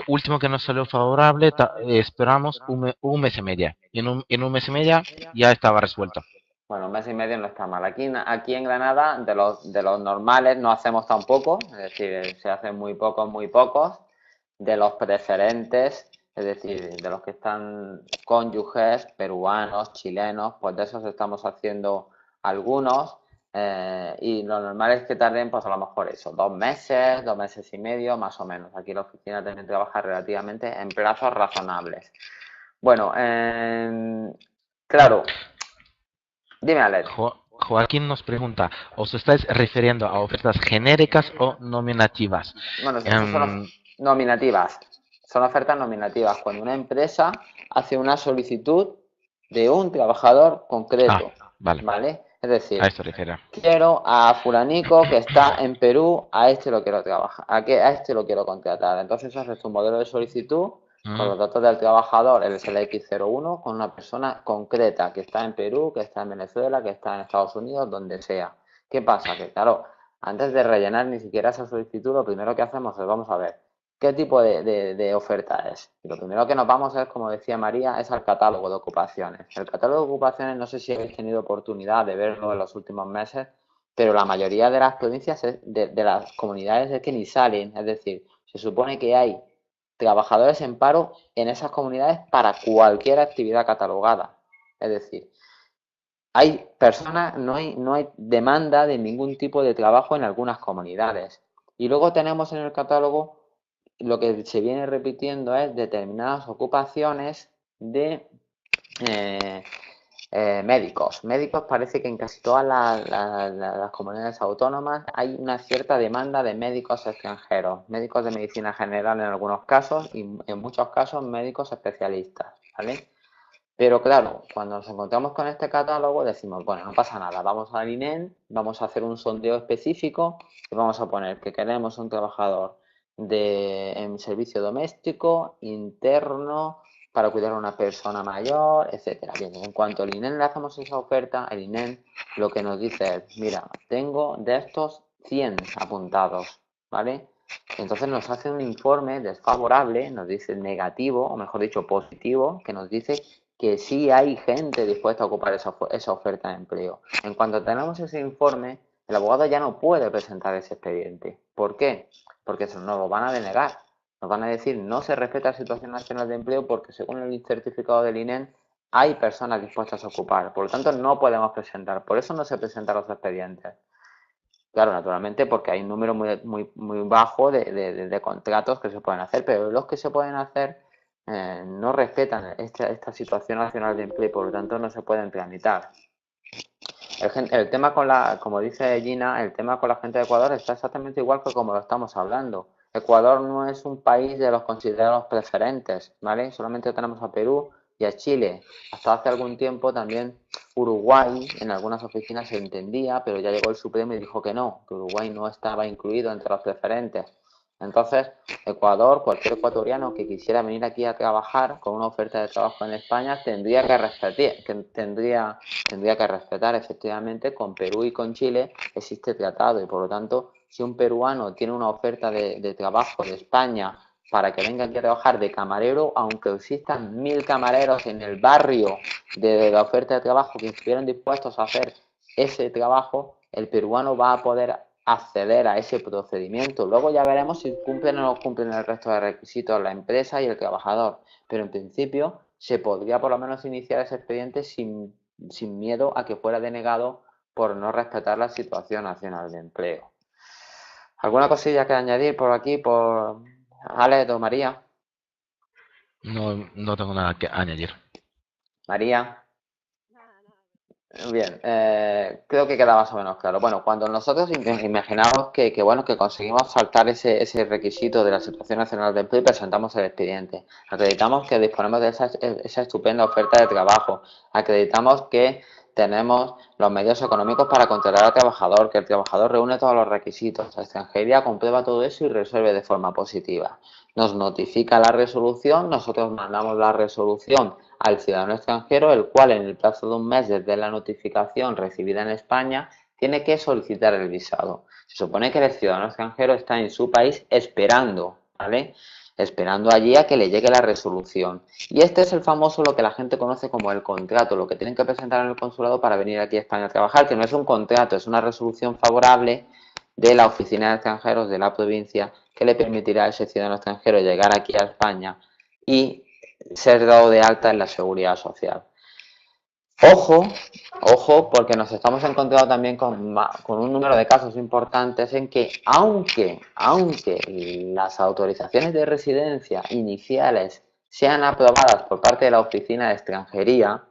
Último que nos salió favorable, esperamos un mes y medio. En un mes y medio ya estaba resuelto. Bueno, un mes y medio no está mal. Aquí en Granada, de los normales no hacemos tampoco, es decir, se hacen muy pocos. De los preferentes, es decir, de los que están cónyuges, peruanos, chilenos, pues de esos estamos haciendo algunos. Y lo normal es que tarden, pues a lo mejor eso, 2 meses y medio, más o menos. Aquí la oficina también trabaja relativamente en plazos razonables. Bueno, claro. Dime, Alex. Joaquín nos pregunta, ¿os estáis refiriendo a ofertas genéricas o nominativas? Bueno, son nominativas. Son ofertas nominativas. Cuando una empresa hace una solicitud de un trabajador concreto. ¿Vale? Es decir, a esto refiere. Quiero a fulanico que está en Perú, a este lo quiero trabajar, a este lo quiero contratar. Entonces haces tu modelo de solicitud con los datos del trabajador, el SLX01, con una persona concreta que está en Perú, que está en Venezuela, que está en Estados Unidos, donde sea. ¿Qué pasa? Que claro, antes de rellenar ni siquiera esa solicitud, lo primero que hacemos es, vamos a ver, ¿qué tipo de oferta es? Y lo primero que nos vamos es, como decía María, es al catálogo de ocupaciones. El catálogo de ocupaciones, no sé si habéis tenido oportunidad de verlo en los últimos meses, pero la mayoría de las provincias, de las comunidades, es que ni salen. Es decir, se supone que hay trabajadores en paro en esas comunidades para cualquier actividad catalogada. Es decir, hay personas, no hay demanda de ningún tipo de trabajo en algunas comunidades. Y luego tenemos en el catálogo lo que se viene repitiendo es determinadas ocupaciones de eh, médicos. Médicos parece que en casi todas las comunidades autónomas hay una cierta demanda de médicos extranjeros, médicos de medicina general en algunos casos y en muchos casos médicos especialistas, ¿vale? Pero claro, cuando nos encontramos con este catálogo decimos, bueno, no pasa nada, vamos al INEM, vamos a hacer un sondeo específico y vamos a poner que queremos un trabajador en servicio doméstico, interno, para cuidar a una persona mayor, etcétera. Bien, en cuanto al INEM le hacemos esa oferta, el INEM lo que nos dice es, mira, tengo de estos 100 apuntados, ¿vale? Entonces nos hace un informe desfavorable, nos dice negativo, o mejor dicho, positivo, que nos dice que sí hay gente dispuesta a ocupar esa oferta de empleo. En cuanto tenemos ese informe, el abogado ya no puede presentar ese expediente. ¿Por qué? Porque eso nos lo van a denegar. Nos van a decir, no se respeta la situación nacional de empleo porque según el certificado del INEM hay personas dispuestas a ocupar. Por lo tanto, no podemos presentar. Por eso no se presentan los expedientes. Claro, naturalmente porque hay un número muy bajo de contratos que se pueden hacer, pero los que se pueden hacer no respetan esta situación nacional de empleo y por lo tanto no se pueden tramitar. El tema como dice Gina, el tema con la gente de Ecuador está exactamente igual que como lo estamos hablando. Ecuador no es un país de los considerados preferentes, ¿vale? Solamente tenemos a Perú y a Chile. Hasta hace algún tiempo también Uruguay en algunas oficinas se entendía, pero ya llegó el Supremo y dijo que no, que Uruguay no estaba incluido entre los preferentes. Entonces, Ecuador, cualquier ecuatoriano que quisiera venir aquí a trabajar con una oferta de trabajo en España tendría que respetar efectivamente con Perú y con Chile existe tratado y por lo tanto, si un peruano tiene una oferta de trabajo de España para que venga aquí a trabajar de camarero, aunque existan 1000 camareros en el barrio de la oferta de trabajo que estuvieran dispuestos a hacer ese trabajo, el peruano va a poder acceder a ese procedimiento. Luego ya veremos si cumplen o no cumplen el resto de requisitos la empresa y el trabajador. Pero en principio se podría por lo menos iniciar ese expediente sin miedo a que fuera denegado por no respetar la situación nacional de empleo. ¿Alguna cosilla que añadir por aquí, por Alex o María? No tengo nada que añadir. María. Bien, creo que queda más o menos claro. Bueno, cuando nosotros imaginamos que conseguimos saltar ese requisito de la situación nacional de empleo y presentamos el expediente, acreditamos que disponemos de esa estupenda oferta de trabajo, acreditamos que tenemos los medios económicos para contratar al trabajador, que el trabajador reúne todos los requisitos, la extranjería comprueba todo eso y resuelve de forma positiva. Nos notifica la resolución, nosotros mandamos la resolución al ciudadano extranjero, el cual en el plazo de un mes desde la notificación recibida en España tiene que solicitar el visado. Se supone que el ciudadano extranjero está en su país esperando, ¿vale? Esperando allí a que le llegue la resolución. Y este es el famoso, lo que la gente conoce como el contrato, lo que tienen que presentar en el consulado para venir aquí a España a trabajar, que no es un contrato, es una resolución favorable de la Oficina de Extranjeros de la provincia que le permitirá a ese ciudadano extranjero llegar aquí a España y ser dado de alta en la seguridad social. Ojo, porque nos estamos encontrando también con un número de casos importantes en que, aunque las autorizaciones de residencia iniciales sean aprobadas por parte de la Oficina de Extranjería,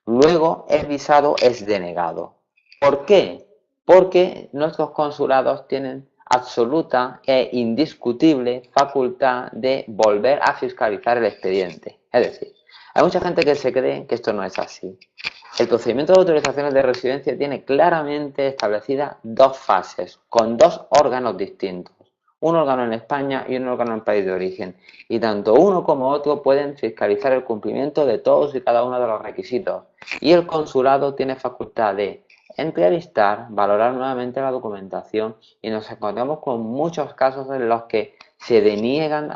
luego el visado es denegado. ¿Por qué? Porque nuestros consulados tienen absoluta e indiscutible facultad de volver a fiscalizar el expediente. Es decir, hay mucha gente que se cree que esto no es así. El procedimiento de autorizaciones de residencia tiene claramente establecidas dos fases, con dos órganos distintos. Un órgano en España y un órgano en el país de origen. Y tanto uno como otro pueden fiscalizar el cumplimiento de todos y cada uno de los requisitos. Y el consulado tiene facultad de entrevistar, valorar nuevamente la documentación y nos encontramos con muchos casos en los que se deniegan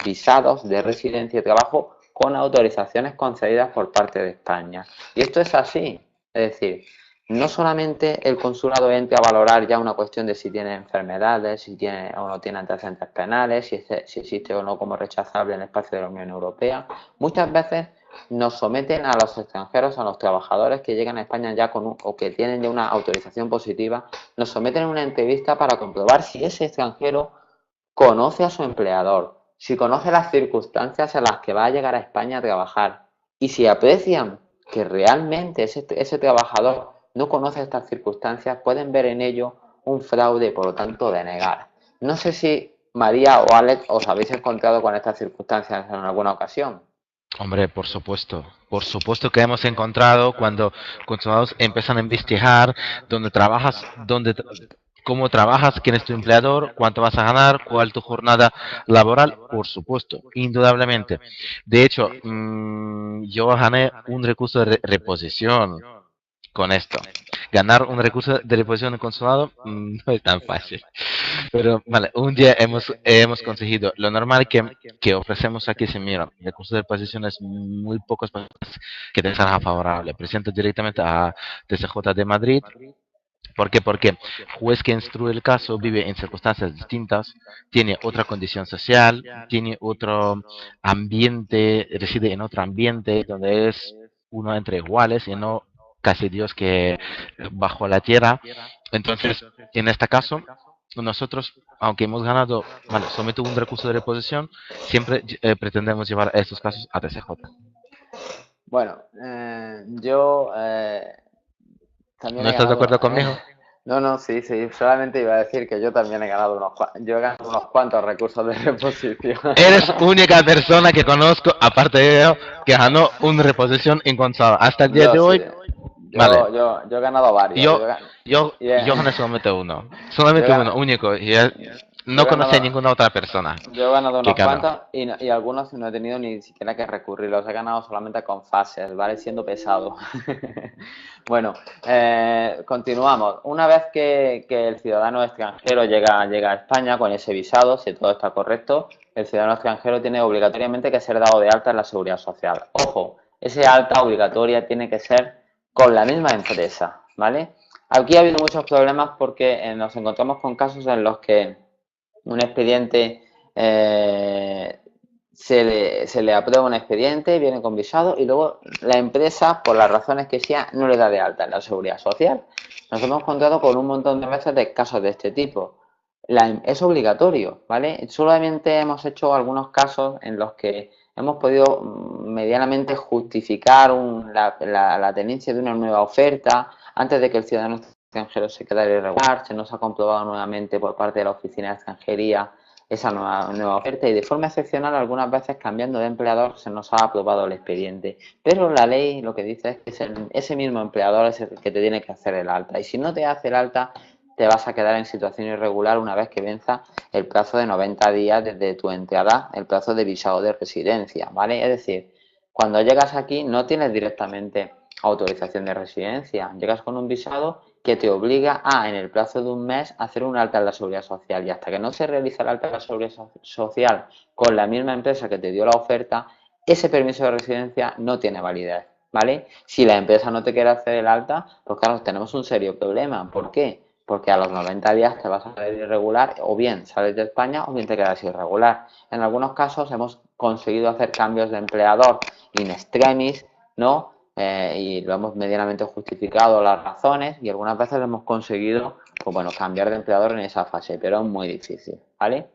visados de residencia y trabajo con autorizaciones concedidas por parte de España. Y esto es así, es decir, no solamente el consulado entra a valorar ya una cuestión de si tiene enfermedades, si tiene o no tiene antecedentes penales, si existe o no como rechazable en el espacio de la Unión Europea. Muchas veces nos someten a los extranjeros, a los trabajadores que llegan a España ya o que tienen ya una autorización positiva, nos someten a una entrevista para comprobar si ese extranjero conoce a su empleador, si conoce las circunstancias en las que va a llegar a España a trabajar y si aprecian que realmente ese trabajador no conoce estas circunstancias, pueden ver en ello un fraude y por lo tanto denegar. No sé si María o Alex os habéis encontrado con estas circunstancias en alguna ocasión. Hombre, por supuesto que hemos encontrado cuando consulados empiezan a investigar dónde trabajas, cómo trabajas, quién es tu empleador, cuánto vas a ganar, cuál es tu jornada laboral, por supuesto, indudablemente. De hecho, yo gané un recurso de reposición con esto. Ganar un recurso de reposición en consulado no es tan fácil. Pero vale, un día hemos conseguido. Lo normal que ofrecemos aquí, si mira, recursos de reposición es muy pocos personas que te salga favorable. Presento directamente a TCJ de Madrid. ¿Por qué? Porque el juez que instruye el caso vive en circunstancias distintas, tiene otra condición social, tiene otro ambiente, reside en otro ambiente donde es uno entre iguales y no casi Dios que bajo la tierra. Entonces, en este caso, nosotros, aunque hemos ganado, vale, someto un recurso de reposición, siempre pretendemos llevar estos casos a TCJ. Bueno, yo también ¿No he estás de ganado. acuerdo conmigo? No, no, sí, sí. Solamente iba a decir que yo también he ganado yo he ganado unos cuantos recursos de reposición. Eres única persona que conozco, aparte de ello, que ganó una reposición en consulado. Hasta el día de Yo sí. hoy, vale. Yo he ganado varios. Yo gané solamente uno. Yo Solamente he uno, único. Y no he conocí a ganado, ninguna otra persona yo he ganado que unos ganó. cuantos y algunos no he tenido ni siquiera que recurrir. Los he ganado solamente con fases, ¿vale? Siendo pesado. Bueno, continuamos. Una vez que el ciudadano extranjero llega a España con ese visado, si todo está correcto, el ciudadano extranjero tiene obligatoriamente que ser dado de alta en la Seguridad Social. Ojo, ese alta obligatoria tiene que ser con la misma empresa, ¿vale? Aquí ha habido muchos problemas porque nos encontramos con casos en los que un expediente se le aprueba un expediente, viene con visado y luego la empresa, por las razones que sea, no le da de alta en la seguridad social. Nos hemos encontrado con un montón de veces de casos de este tipo. Es obligatorio, ¿vale? Solamente hemos hecho algunos casos en los que hemos podido medianamente justificar la tenencia de una nueva oferta antes de que el ciudadano extranjero se quedara irregular. Se nos ha comprobado nuevamente por parte de la oficina de extranjería esa nueva oferta y de forma excepcional algunas veces cambiando de empleador se nos ha aprobado el expediente, pero la ley lo que dice es que ese mismo empleador es el que te tiene que hacer el alta y si no te hace el alta te vas a quedar en situación irregular una vez que venza el plazo de 90 días desde tu entrada, el plazo de visado de residencia, ¿vale? Es decir, cuando llegas aquí no tienes directamente autorización de residencia, llegas con un visado que te obliga a, en el plazo de un mes, hacer un alta en la Seguridad Social y hasta que no se realiza el alta en la Seguridad Social con la misma empresa que te dio la oferta, ese permiso de residencia no tiene validez, ¿vale? Si la empresa no te quiere hacer el alta, pues claro, tenemos un serio problema. ¿Por qué? Porque a los 90 días te vas a quedar irregular, o bien sales de España o bien te quedas irregular. En algunos casos hemos conseguido hacer cambios de empleador in extremis, ¿no? Y lo hemos medianamente justificado las razones y algunas veces hemos conseguido, pues bueno, cambiar de empleador en esa fase, pero es muy difícil, ¿vale?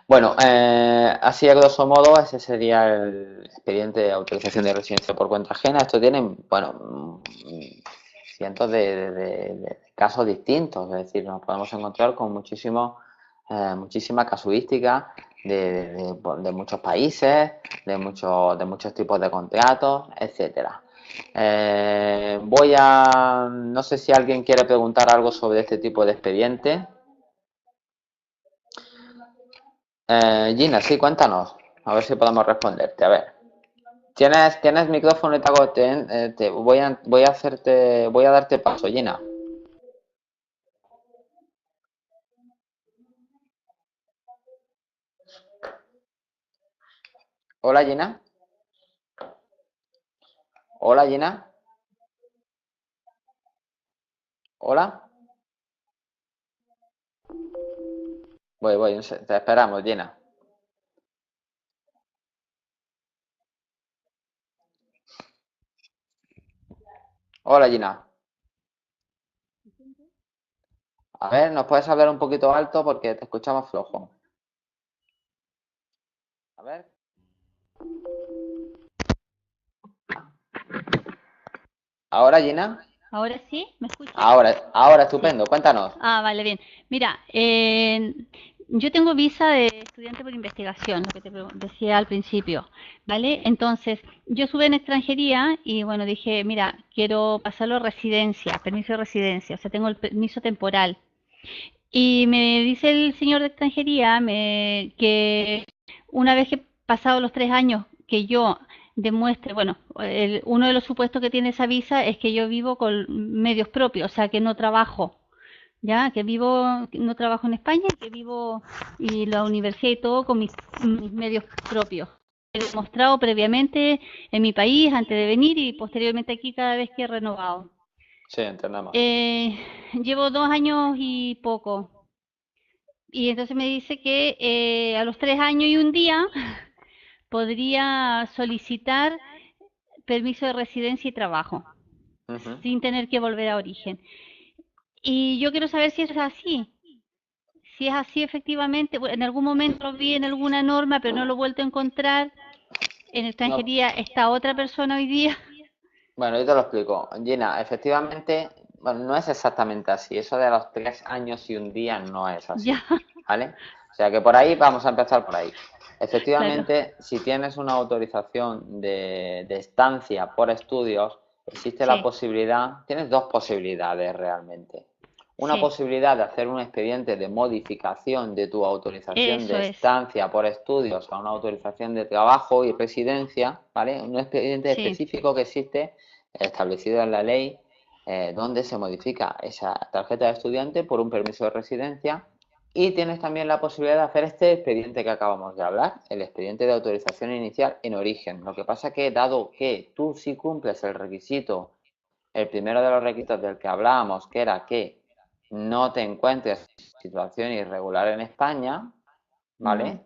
Bueno, así a grosso modo ese sería el expediente de autorización de residencia por cuenta ajena. Esto tiene, bueno, cientos de casos distintos, es decir, nos podemos encontrar con muchísima casuística de muchos países, de muchos tipos de contratos, etcétera. No sé si alguien quiere preguntar algo sobre este tipo de expediente. Gina, sí, cuéntanos, a ver si podemos responderte. A ver, tienes micrófono y voy a darte paso, Gina. Hola, Gina. Hola, Gina. Hola. Voy, te esperamos, Gina. Hola Gina. A ver, ¿nos puedes hablar un poquito alto porque te escuchamos flojo? A ver. ¿Ahora Gina? ¿Ahora sí? ¿Me escuchas? Ahora, estupendo. Cuéntanos. Ah, vale, bien. Mira, yo tengo visa de estudiante por investigación, lo que te decía al principio, ¿vale? Entonces, yo estuve en extranjería y bueno, dije, mira, quiero pasarlo a residencia, permiso de residencia, o sea, tengo el permiso temporal. Y me dice el señor de extranjería que una vez que pasado los 3 años que yo demuestre, bueno, uno de los supuestos que tiene esa visa es que yo vivo con medios propios, o sea, que no trabajo, ya, que vivo, no trabajo en España, que vivo y la universidad y todo con mis medios propios. He demostrado previamente en mi país antes de venir y posteriormente aquí cada vez que he renovado. Sí, entendemos. Llevo 2 años y poco. Y entonces me dice que a los 3 años y un día podría solicitar permiso de residencia y trabajo sin tener que volver a origen. Y yo quiero saber si eso es así. Si es así efectivamente, en algún momento lo vi en alguna norma, pero no lo he vuelto a encontrar. En No, extranjería está otra persona hoy día. bueno, yo te lo explico. Gina, efectivamente, bueno, no es exactamente así. Eso de los 3 años y un día no es así, Ya, ¿vale? O sea que por ahí vamos a empezar por ahí. claro. Efectivamente, si tienes una autorización de estancia por estudios, existe la Sí, posibilidad, tienes dos posibilidades realmente. Una sí, posibilidad de hacer un expediente de modificación de tu autorización eso de es. estancia por estudios a una autorización de trabajo y residencia, ¿vale? Un expediente Sí, específico que existe establecido en la ley, donde se modifica esa tarjeta de estudiante por un permiso de residencia, y tienes también la posibilidad de hacer este expediente que acabamos de hablar, el expediente de autorización inicial en origen. Lo que pasa que, dado que tú sí cumples el requisito, el primero de los requisitos del que hablábamos, que era que no te encuentres en situación irregular en España, no. ¿vale?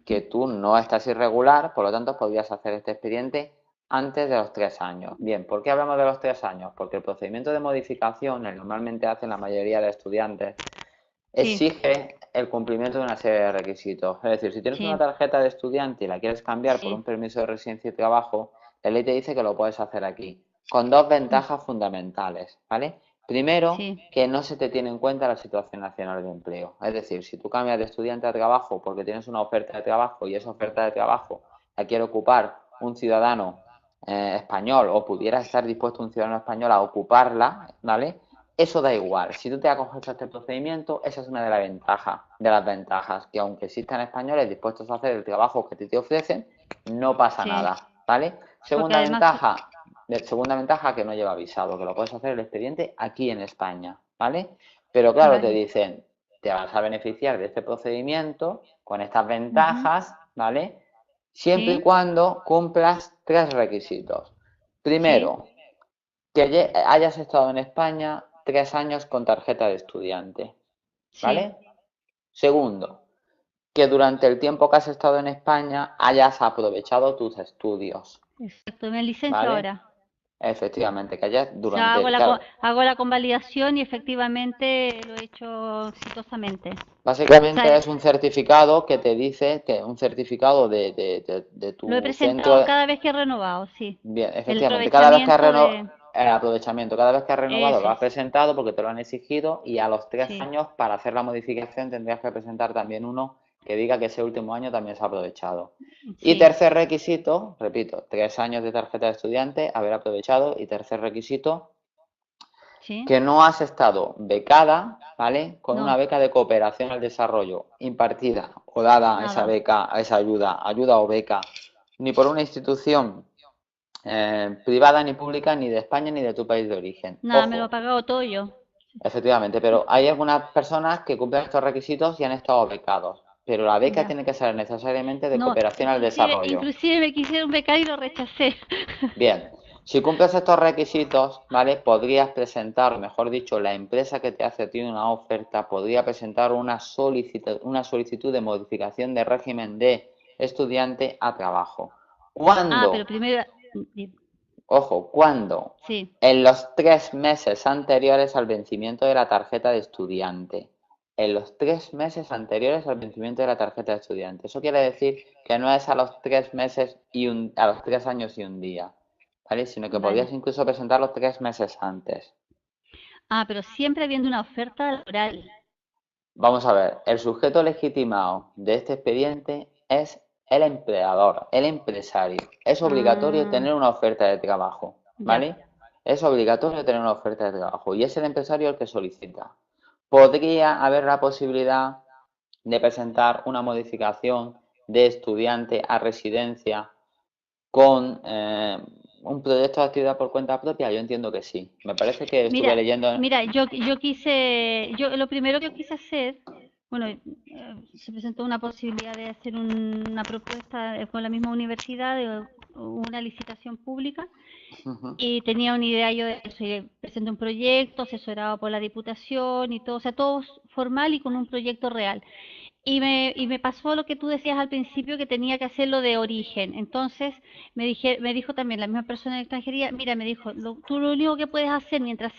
Que tú no estás irregular, por lo tanto podrías hacer este expediente antes de los 3 años. Bien, ¿por qué hablamos de los 3 años? Porque el procedimiento de modificación, el normalmente hacen la mayoría de estudiantes, Sí, exige el cumplimiento de una serie de requisitos. Es decir, si tienes una sí, tarjeta de estudiante y la quieres cambiar por sí. un permiso de residencia y trabajo, la ley te dice que lo puedes hacer aquí, con dos ventajas fundamentales, ¿vale? Primero, Sí, que no se te tiene en cuenta la situación nacional de empleo. Es decir, si tú cambias de estudiante a trabajo porque tienes una oferta de trabajo y esa oferta de trabajo la quiere ocupar un ciudadano español, o pudiera estar dispuesto un ciudadano español a ocuparla, ¿vale? Eso da igual. Si tú te acoges a este procedimiento, esa es una de las ventajas, que aunque existan españoles dispuestos a hacer el trabajo que te ofrecen, no pasa sí. nada, ¿vale? Porque Segunda ventaja que no lleva visado, que lo puedes hacer el expediente aquí en España, ¿vale? Pero claro, te vale. dicen, te vas a beneficiar de este procedimiento con estas Ujú, ventajas, ¿vale? Siempre y sí, cuando cumplas tres requisitos. sí, Primero, que hayas estado en España 3 años con tarjeta de estudiante, sí. ¿vale? Segundo, que durante el tiempo que has estado en España hayas aprovechado tus estudios, Exacto, me licencio ¿vale? ahora. Efectivamente, que hayas O sea, durante, claro, hago la convalidación y efectivamente lo he hecho exitosamente. O básicamente sea, es un certificado que te dice, que un certificado de lo he tu presentado centro. cada vez que he renovado, sí. Bien, El efectivamente, cada vez que has aprovechamiento renovado, de... el aprovechamiento, cada vez que has renovado lo Eso has es, presentado porque te lo han exigido, y a los tres sí, años para hacer la modificación tendrías que presentar también uno que diga que ese último año también se ha aprovechado. Y sí, tercer requisito, repito, 3 años de tarjeta de estudiante, haber aprovechado, y tercer requisito, sí. que no has estado becada, ¿vale? Con una No, beca de cooperación al desarrollo impartida o dada esa nada. beca, esa ayuda o beca, ni por una institución privada ni pública, ni de España ni de tu país de origen. Nada, me lo he Ojo, pagado todo yo. efectivamente, pero hay algunas personas que cumplen estos requisitos y han estado becados, pero la beca Ya. tiene que ser necesariamente de No, cooperación al desarrollo. inclusive me quisieron becar y lo rechacé. Bien, si cumples estos requisitos, ¿vale? Podrías presentar, o mejor dicho, la empresa que te hace a ti una oferta podría presentar una solicitud de modificación de régimen de estudiante a trabajo. Ah, ¿Cuándo? pero primero... Ojo, ¿cuándo? Sí. En los 3 meses anteriores al vencimiento de la tarjeta de estudiante. En los 3 meses anteriores al vencimiento de la tarjeta de estudiante. Eso quiere decir que no es a los 3 meses a los 3 años y un día, ¿vale? Sino que Vale. podrías incluso presentarlo 3 meses antes. Ah, pero siempre habiendo una oferta laboral. Vamos a ver, el sujeto legitimado de este expediente es el empleador, el empresario. Es obligatorio tener una oferta de trabajo, ¿vale? Es obligatorio tener una oferta de trabajo y es el empresario el que solicita. Podría haber la posibilidad de presentar una modificación de estudiante a residencia con un proyecto de actividad por cuenta propia. Yo entiendo que sí. Me parece que estuve leyendo. Mira, yo lo primero que quise hacer, bueno, se presentó una posibilidad de hacer una propuesta con la misma universidad de una licitación pública y tenía una idea yo de eso. Y presenté un proyecto asesorado por la Diputación y todo, o sea, todo formal y con un proyecto real. Y me pasó lo que tú decías al principio, que tenía que hacerlo de origen. Entonces me dijo también la misma persona de extranjería, mira, me dijo, tú lo único que puedes hacer mientras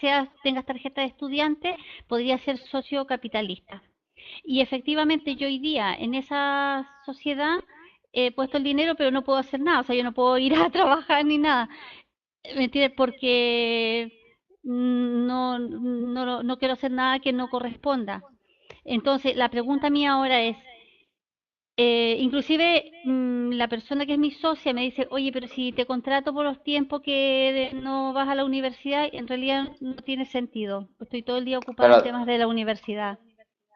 tengas tarjeta de estudiante, podría ser socio capitalista. Y efectivamente yo hoy día en esa sociedad he puesto el dinero, pero no puedo hacer nada, o sea, yo no puedo ir a trabajar ni nada. ¿Me entiendes? Porque no quiero hacer nada que no corresponda. Entonces, la pregunta mía ahora es, inclusive la persona que es mi socia me dice, oye, pero si te contrato por los tiempos que no vas a la universidad, en realidad no tiene sentido. Estoy todo el día ocupada en temas de la universidad.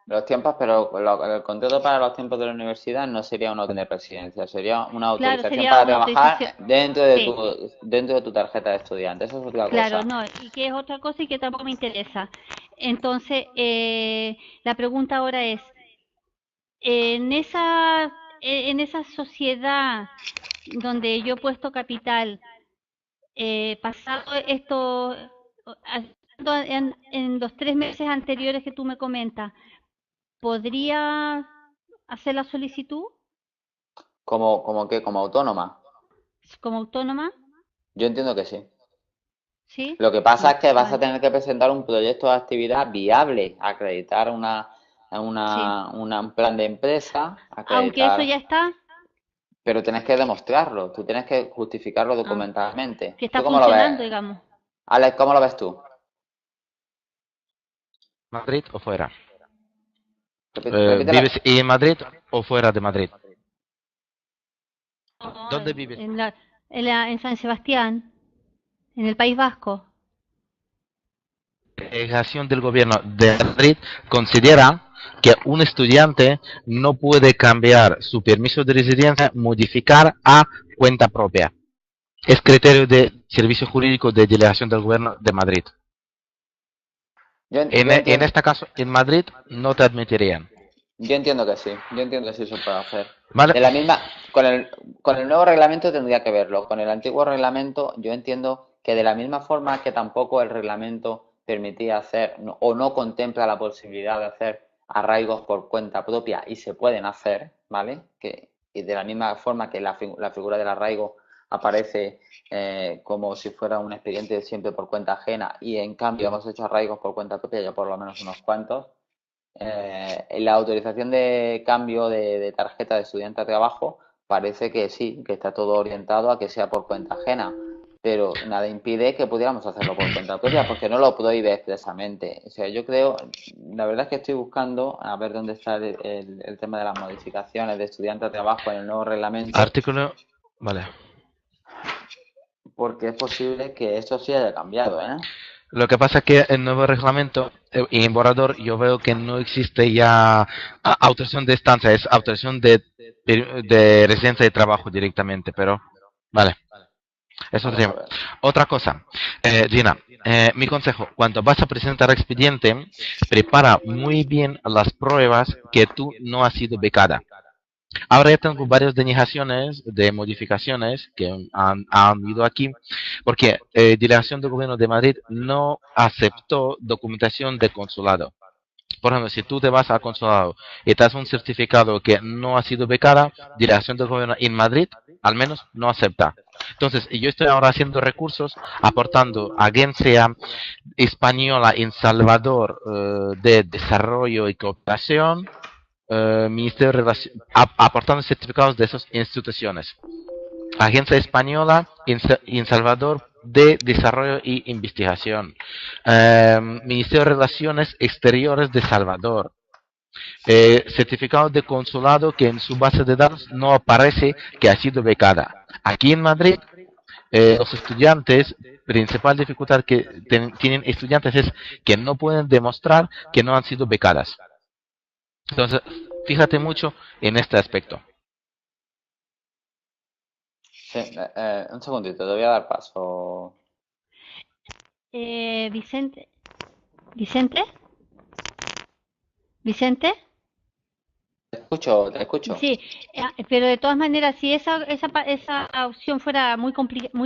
Los tiempos, pero el contrato para los tiempos de la universidad no sería una orden de residencia, sería una autorización para trabajar dentro de tu tarjeta de estudiante. Eso es otra cosa. Claro, no, y que es otra cosa y que tampoco me interesa. Entonces, la pregunta ahora es, en esa sociedad donde yo he puesto capital, pasado esto, en los 3 meses anteriores que tú me comentas, ¿podría hacer la solicitud ¿Como qué? ¿Como autónoma? como autónoma? Yo entiendo que sí. ¿Sí? Lo que pasa es que vas a tener que presentar un proyecto de actividad viable, acreditar un plan de empresa, Aunque eso ya está, pero tienes que demostrarlo, tú tienes que justificarlo documentalmente. que está ¿Tú cómo lo funcionando, ves? digamos. Alex, ¿cómo lo ves tú? ¿Madrid o fuera? Repítela. ¿Vives en Madrid o fuera de Madrid? ¿Dónde vives? En San Sebastián, en el País Vasco. La delegación del gobierno de Madrid considera que un estudiante no puede cambiar su permiso de residencia, modificar a cuenta propia. Es criterio de servicio jurídico de delegación del gobierno de Madrid. En este caso, en Madrid no te admitirían. Yo entiendo que sí, se puede hacer. Vale. De la misma, con el nuevo reglamento tendría que verlo. Con el antiguo reglamento yo entiendo que de la misma forma que tampoco el reglamento permitía hacer o no contempla la posibilidad de hacer arraigos por cuenta propia y se pueden hacer, ¿vale? Y de la misma forma que la figura del arraigo aparece como si fuera un expediente siempre por cuenta ajena y en cambio hemos hecho arraigos por cuenta propia ya por lo menos unos cuantos. La autorización de cambio de tarjeta de estudiante a trabajo parece que sí, que está todo orientado a que sea por cuenta ajena, pero nada impide que pudiéramos hacerlo por cuenta propia porque no lo prohíbe expresamente. O sea, yo creo, la verdad es que estoy buscando a ver dónde está el tema de las modificaciones de estudiante a trabajo en el nuevo reglamento. Artículo, vale. Porque es posible que esto sí haya cambiado, ¿eh? Lo que pasa es que el nuevo reglamento y en borrador yo veo que no existe ya autorización de estancia, es autorización de residencia y trabajo directamente, pero vale. Eso es otra cosa. Gina, mi consejo, cuando vas a presentar expediente, prepara muy bien las pruebas que tú no has sido becada. Ahora ya tengo varias denegaciones de modificaciones que han ido aquí, porque Delegación del Gobierno de Madrid no aceptó documentación de consulado. Por ejemplo, si tú te vas al consulado y te das un certificado que no ha sido becada, Dirección del Gobierno en Madrid al menos no acepta. Entonces, yo estoy ahora haciendo recursos, aportando Agencia Española en Salvador de Desarrollo y Cooperación, Ministerio de aportando certificados de esas instituciones. Agencia Española en Salvador de Desarrollo y Investigación, Ministerio de Relaciones Exteriores de Salvador, certificado de consulado que en su base de datos no aparece que ha sido becada. Aquí en Madrid, los estudiantes, principal dificultad que tienen estudiantes es que no pueden demostrar que no han sido becadas. Entonces, fíjate mucho en este aspecto. Sí, un segundito, te voy a dar paso. Vicente. ¿Vicente? ¿Vicente? Te escucho, te escucho. Sí, pero de todas maneras, si esa opción fuera muy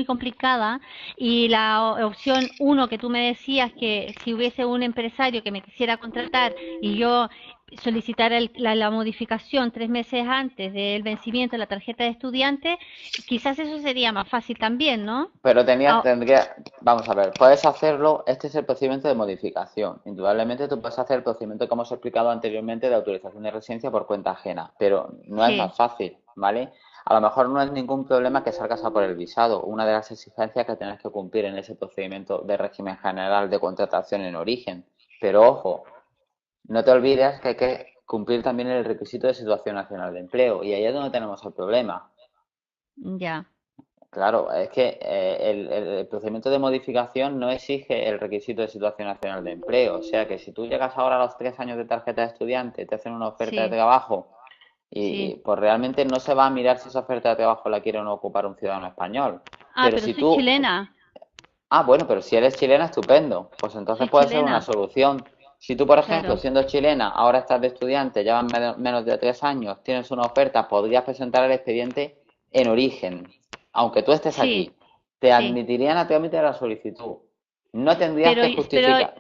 complicada y la opción uno que tú me decías que si hubiese un empresario que me quisiera contratar y yo solicitara la modificación 3 meses antes del vencimiento de la tarjeta de estudiante, quizás eso sería más fácil también, ¿no? Pero vamos a ver, puedes hacerlo, este es el procedimiento de modificación. Indudablemente tú puedes hacer el procedimiento que hemos explicado anteriormente de autorización de residencia por cuenta ajena, pero no es Sí. más fácil, ¿vale? A lo mejor no es ningún problema que salgas a por el visado. Una de las exigencias que tienes que cumplir en ese procedimiento de régimen general de contratación en origen. Pero ojo, no te olvides que hay que cumplir también el requisito de situación nacional de empleo y ahí es donde tenemos el problema. Ya. Claro, es que el procedimiento de modificación no exige el requisito de situación nacional de empleo. O sea que si tú llegas ahora a los 3 años de tarjeta de estudiante, te hacen una oferta de Sí. trabajo y Sí. pues realmente no se va a mirar si esa oferta de trabajo la quiere o no ocupar un ciudadano español. Ah, Pero pero si soy tú, chilena. bueno, pero si eres chilena, estupendo. Pues entonces Soy puede ser una chilena. solución. Si tú, por ejemplo, Claro. siendo chilena, ahora estás de estudiante, llevas menos de 3 años, tienes una oferta, podrías presentar el expediente en origen, aunque tú estés Sí. aquí. Te Sí. admitirían a trámite la solicitud. No tendrías Pero, que justificar.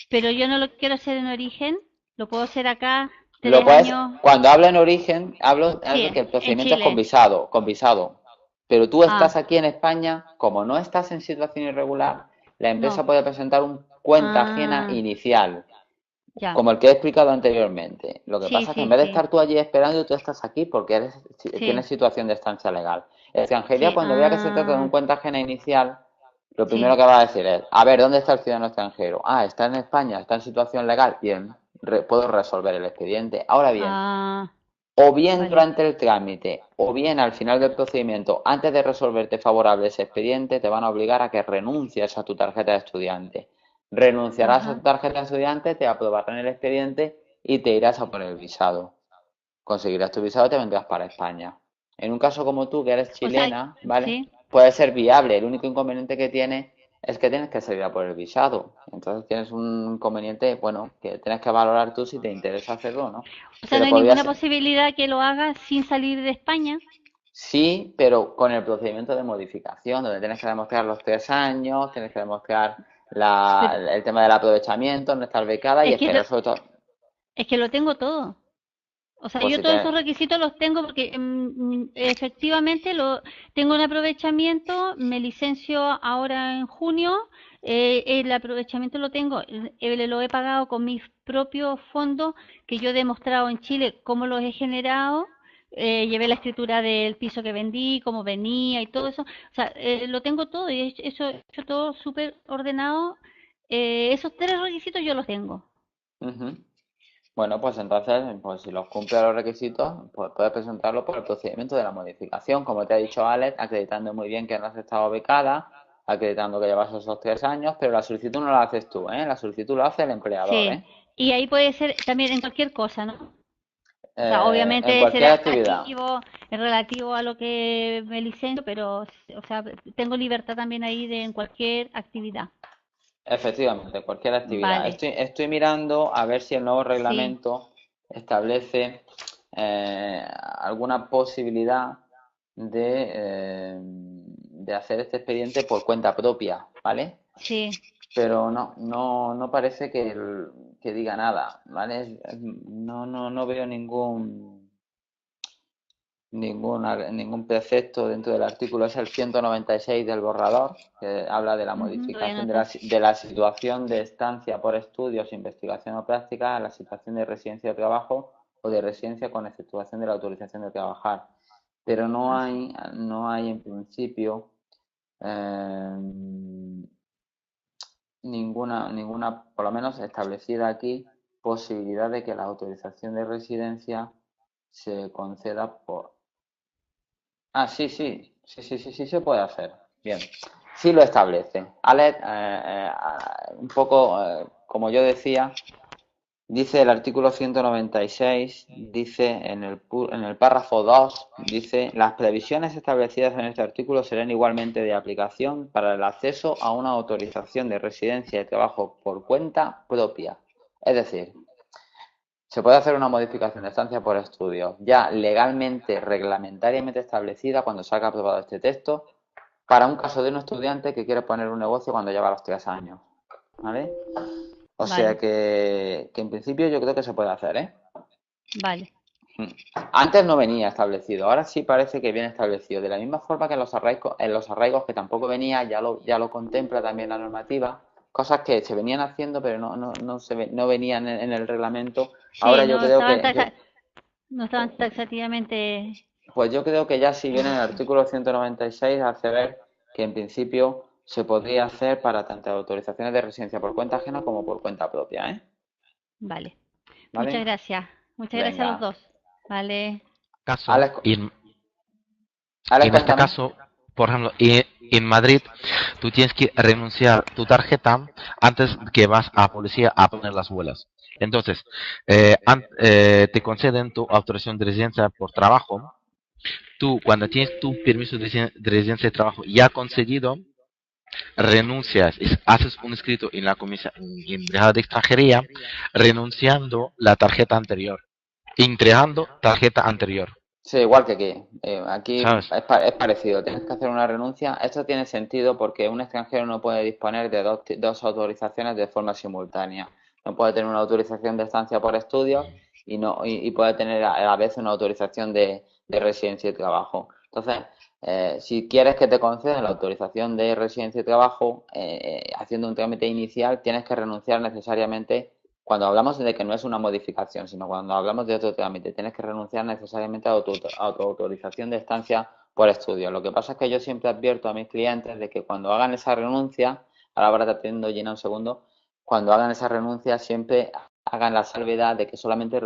pero yo no lo quiero hacer en origen. Lo puedo hacer acá Lo 3 años. cuando hablo en origen, hablo Sí, de que el en procedimiento es Chile. con visado. Pero tú estás Ah, aquí en España, como no estás en situación irregular, la empresa no. puede presentar un cuenta ajena Ah, inicial, ya. como el que he explicado anteriormente. Lo que Sí, pasa es que en sí, vez de sí. estar tú allí esperando, tú estás aquí porque Sí, tienes situación de estancia legal. Extranjería, sí. cuando vea que se trata de un Ah, cuenta ajena inicial, lo primero sí. que va a decir es, a ver, ¿dónde está el ciudadano extranjero? Ah, está en España, está en situación legal. Bien, puedo resolver el expediente. Ahora bien, Ah, o bien vale. durante el trámite, o bien al final del procedimiento, antes de resolverte favorable ese expediente, te van a obligar a que renuncies a tu tarjeta de estudiante. Renunciarás a tu Ajá. tarjeta de estudiante, te aprobarán el expediente y te irás a por el visado. Conseguirás tu visado y te vendrás para España. En un caso como tú, que eres O sea, chilena, ¿vale? sí. Puede ser viable. El único inconveniente que tiene es que tienes que salir a por el visado. Entonces tienes un inconveniente, bueno, que tienes que valorar tú si te interesa hacerlo o no. O sea, no Pero hay podría ninguna ser, posibilidad que lo haga sin salir de España. sí, pero con el procedimiento de modificación, donde tienes que demostrar los 3 años, tienes que demostrar Pero el tema del aprovechamiento, no estar becada y es que lo, esperar sobre todo. es que lo tengo todo. O sea, Pues yo si todos te, esos requisitos los tengo porque efectivamente tengo un aprovechamiento, me licencio ahora en junio, el aprovechamiento lo tengo, lo he pagado con mis propios fondos que yo he demostrado en Chile cómo los he generado, llevé la escritura del piso que vendí, cómo venía y todo eso, o sea, lo tengo todo y eso he hecho todo súper ordenado, esos 3 requisitos yo los tengo. Ujú. Bueno, pues entonces, pues si los cumple los requisitos, pues puedes presentarlo por el procedimiento de la modificación, como te ha dicho Alex, acreditando muy bien que no has estado becada, acreditando que llevas esos 3 años, pero la solicitud no la haces tú, ¿eh? La solicitud la hace el empleador, Sí, ¿eh? y ahí puede ser también en cualquier cosa, ¿no? O sea, En obviamente cualquier será actividad. relativo a lo que me licencio, pero, o sea, tengo libertad también ahí de en cualquier actividad. Efectivamente, cualquier actividad. Vale, Estoy mirando a ver si el nuevo sí, reglamento establece alguna posibilidad de hacer este expediente por cuenta propia, ¿vale? sí, pero no parece que diga nada, ¿vale? No veo ningún precepto dentro del artículo. Es el 196 del borrador, que habla de la Lo voy a modificación anotar. de la situación de estancia por estudios, investigación o práctica a la situación de residencia de trabajo o de residencia con exceptuación de la autorización de trabajar. Pero no hay en principio ninguna, por lo menos establecida aquí, posibilidad de que la autorización de residencia se conceda por... Ah, sí se puede hacer. Bien, sí lo establece. Alex, un poco, como yo decía, dice el artículo 196, dice en el párrafo 2, dice, las previsiones establecidas en este artículo serán igualmente de aplicación para el acceso a una autorización de residencia y trabajo por cuenta propia. Es decir, se puede hacer una modificación de estancia por estudios ya legalmente, reglamentariamente establecida cuando salga aprobado este texto para un caso de un estudiante que quiere poner un negocio cuando lleva los 3 años. ¿Vale? O sea Vale, que en principio yo creo que se puede hacer, ¿eh? vale. Antes no venía establecido, ahora sí parece que viene establecido. De la misma forma que en los arraigos que tampoco venía, ya lo contempla también la normativa, cosas que se venían haciendo pero no venían en el reglamento. Sí, Ahora yo creo que no estaban taxativamente. pues yo creo que ya si viene en el artículo 196 hace ver que en principio se podría hacer para tanto autorizaciones de residencia por cuenta ajena como por cuenta propia, ¿eh? Vale. ¿Vale? Muchas gracias. Muchas gracias a los Venga. dos. Vale. Caso, Alex, en Alex, este cuéntame. caso, por ejemplo, en Madrid, tú tienes que renunciar tu tarjeta antes que vas a policía a poner las huellas. Entonces, te conceden tu autorización de residencia por trabajo. Tú, cuando tienes tu permiso de residencia de trabajo ya concedido, renuncias, haces un escrito en la comisión en Embajada de Extranjería, renunciando la tarjeta anterior, entregando tarjeta anterior, Sí, igual que aquí. Aquí ¿sabes? es parecido, tienes que hacer una renuncia. Esto tiene sentido porque un extranjero no puede disponer de dos autorizaciones de forma simultánea. No puede tener una autorización de estancia por estudios y puede tener a la vez una autorización de residencia y trabajo. Entonces, si quieres que te concedan la autorización de residencia y trabajo, haciendo un trámite inicial, tienes que renunciar necesariamente. Cuando hablamos de que no es una modificación, sino cuando hablamos de otro trámite, tienes que renunciar necesariamente a tu autorización de estancia por estudio. Lo que pasa es que yo siempre advierto a mis clientes de que cuando hagan esa renuncia, ahora te atiendo, Gina, un segundo, cuando hagan esa renuncia siempre hagan la salvedad de que solamente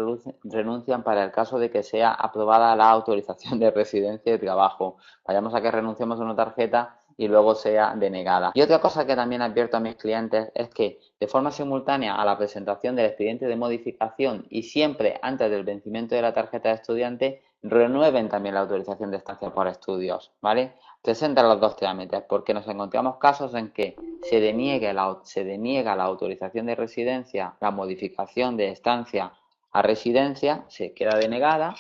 renuncian para el caso de que sea aprobada la autorización de residencia y trabajo. Vayamos a que renunciemos a una tarjeta y luego sea denegada. Y otra cosa que también advierto a mis clientes es que de forma simultánea a la presentación del expediente de modificación y siempre antes del vencimiento de la tarjeta de estudiante, renueven también la autorización de estancia por estudios, ¿vale? Presentan los dos trámites porque nos encontramos casos en que se deniega la autorización de residencia, la modificación de estancia a residencia, se queda denegada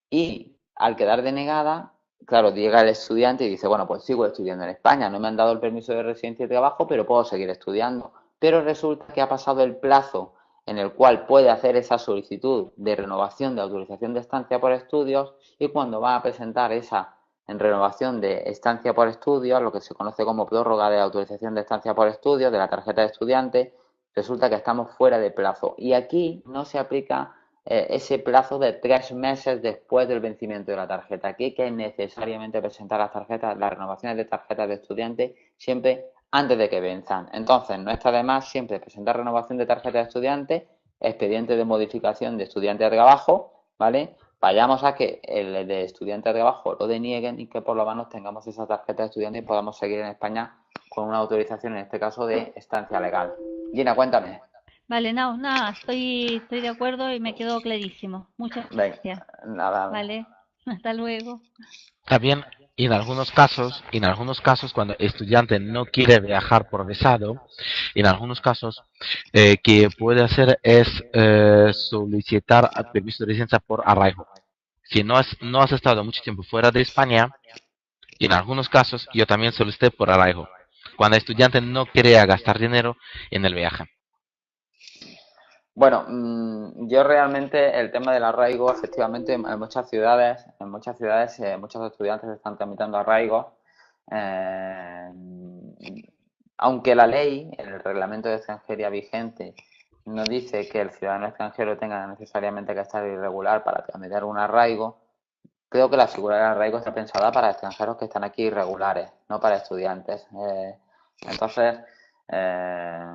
y al quedar denegada, claro, llega el estudiante y dice, bueno, pues sigo estudiando en España, no me han dado el permiso de residencia y trabajo, pero puedo seguir estudiando. Pero resulta que ha pasado el plazo en el cual puede hacer esa solicitud de renovación de autorización de estancia por estudios y cuando va a presentar esa en renovación de estancia por estudios, lo que se conoce como prórroga de autorización de estancia por estudios, de la tarjeta de estudiante, resulta que estamos fuera de plazo. Y aquí no se aplica ese plazo de 3 meses después del vencimiento de la tarjeta. Aquí hay que necesariamente presentar las renovaciones de tarjetas de estudiante siempre antes de que venzan. Entonces, no está de más siempre presentar renovación de tarjeta de estudiante, expediente de modificación de estudiante a trabajo, ¿vale? Vayamos a que el de estudiante a trabajo lo denieguen y que por lo menos tengamos esa tarjeta de estudiante y podamos seguir en España con una autorización, en este caso, de estancia legal. Gina, cuéntame. Vale, no, nada, estoy de acuerdo y me quedó clarísimo. Muchas Venga, gracias. nada. Vale, hasta luego. También en algunos casos, cuando el estudiante no quiere viajar por visado, en algunos casos que puede hacer es solicitar el permiso de residencia por arraigo. Si no has estado mucho tiempo fuera de España, en algunos casos yo también solicité por arraigo. cuando el estudiante no quería gastar dinero en el viaje. Bueno, yo realmente el tema del arraigo, efectivamente, en muchas ciudades, muchos estudiantes están tramitando arraigos. eh, Aunque la ley, el reglamento de extranjería vigente, no dice que el ciudadano extranjero tenga necesariamente que estar irregular para tramitar un arraigo, creo que la figura del arraigo está pensada para extranjeros que están aquí irregulares, no para estudiantes. Entonces, eh,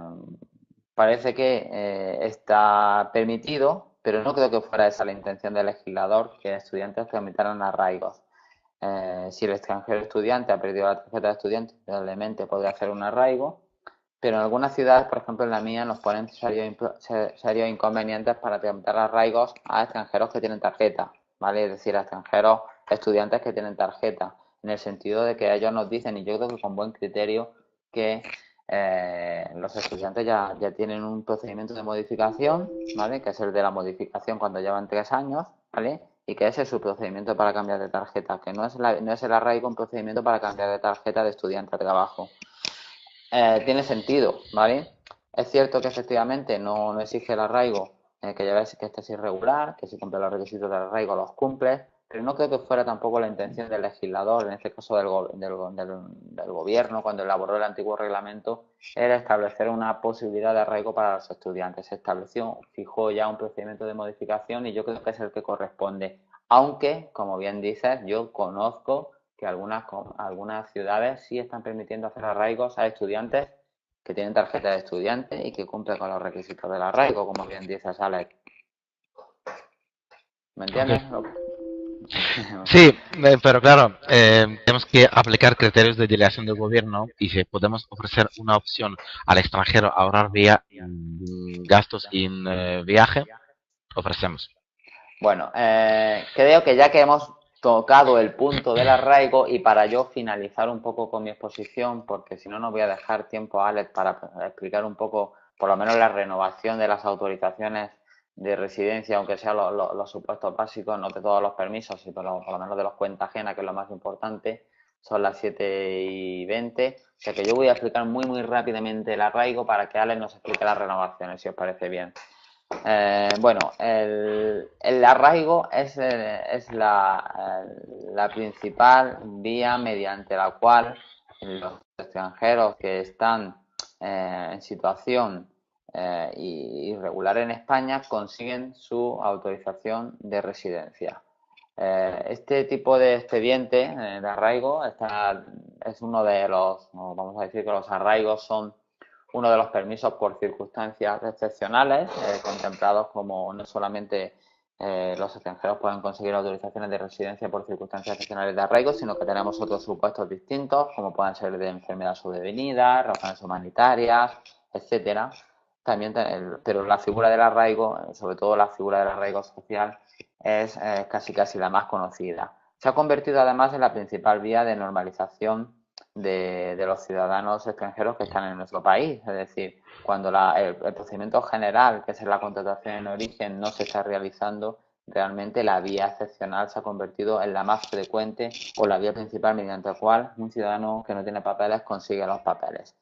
parece que está permitido, pero no creo que fuera esa la intención del legislador, que estudiantes tramitaran arraigos. Si el extranjero estudiante ha perdido la tarjeta de estudiante, probablemente podría hacer un arraigo, pero en algunas ciudades, por ejemplo en la mía, nos ponen serios inconvenientes para tramitar arraigos a extranjeros que tienen tarjeta, ¿vale? Es decir, a extranjeros estudiantes que tienen tarjeta, en el sentido de que ellos nos dicen, y yo creo que con buen criterio, que los estudiantes ya tienen un procedimiento de modificación, ¿vale? Que es el de la modificación cuando llevan 3 años, ¿vale? Y que ese es su procedimiento para cambiar de tarjeta, que no es el arraigo un procedimiento para cambiar de tarjeta de estudiante a trabajo. Tiene sentido, ¿vale? Es cierto que efectivamente no exige el arraigo que lleves que estés irregular, que si cumple los requisitos del arraigo los cumples, pero no creo que fuera tampoco la intención del legislador, en este caso del gobierno, cuando elaboró el antiguo reglamento, era establecer una posibilidad de arraigo para los estudiantes. Se estableció, fijó ya un procedimiento de modificación y yo creo que es el que corresponde. Aunque, como bien dices, yo conozco que algunas ciudades sí están permitiendo hacer arraigos a estudiantes que tienen tarjeta de estudiante y que cumplen con los requisitos del arraigo, como bien dices, Alex. ¿Me entiendes? Okay. Sí, pero claro, tenemos que aplicar criterios de delegación del gobierno y si podemos ofrecer una opción al extranjero ahorrar gastos en viaje, ofrecemos. Bueno, creo que ya que hemos tocado el punto del arraigo y para yo finalizar un poco con mi exposición, porque si no, no voy a dejar tiempo a Alex para explicar un poco, por lo menos la renovación de las autorizaciones de residencia, aunque sean los supuestos básicos, no de todos los permisos, sino por lo menos de los cuentas ajenas, que es lo más importante, son las 7:20, o sea que yo voy a explicar muy rápidamente el arraigo para que Alex nos explique las renovaciones, si os parece bien. Bueno, el arraigo es la principal vía mediante la cual los extranjeros que están en situación irregular en España consiguen su autorización de residencia. Este tipo de expediente de arraigo es uno de los, vamos a decir que los arraigos son uno de los permisos por circunstancias excepcionales, contemplados como no solamente los extranjeros pueden conseguir autorizaciones de residencia por circunstancias excepcionales de arraigo, sino que tenemos otros supuestos distintos, como pueden ser de enfermedad sobrevenida, razones humanitarias, etcétera. También, pero la figura del arraigo, sobre todo la figura del arraigo social, es casi la más conocida. Se ha convertido además en la principal vía de normalización de los ciudadanos extranjeros que están en nuestro país. Es decir, cuando el procedimiento general, que es la contratación en origen, no se está realizando, realmente la vía excepcional se ha convertido en la más frecuente o la vía principal mediante la cual un ciudadano que no tiene papeles consigue los papeles.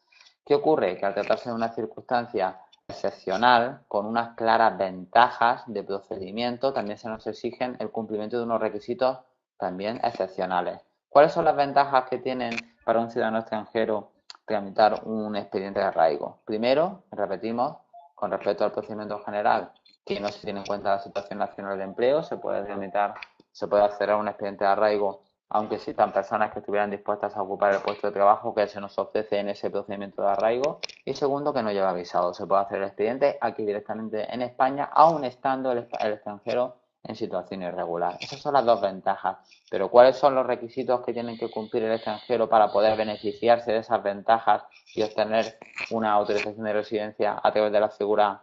¿Qué ocurre? Que al tratarse de una circunstancia excepcional, con unas claras ventajas de procedimiento, también se nos exigen el cumplimiento de unos requisitos también excepcionales. ¿Cuáles son las ventajas que tienen para un ciudadano extranjero tramitar un expediente de arraigo? Primero, repetimos, con respecto al procedimiento general, que no se tiene en cuenta la situación nacional de empleo, se puede hacer un expediente de arraigo aunque existan personas que estuvieran dispuestas a ocupar el puesto de trabajo que se nos ofrece en ese procedimiento de arraigo. Y segundo, que no lleva visado. Se puede hacer el expediente aquí directamente en España, aun estando el extranjero en situación irregular. Esas son las dos ventajas. Pero ¿cuáles son los requisitos que tienen que cumplir el extranjero para poder beneficiarse de esas ventajas y obtener una autorización de residencia a través de la figura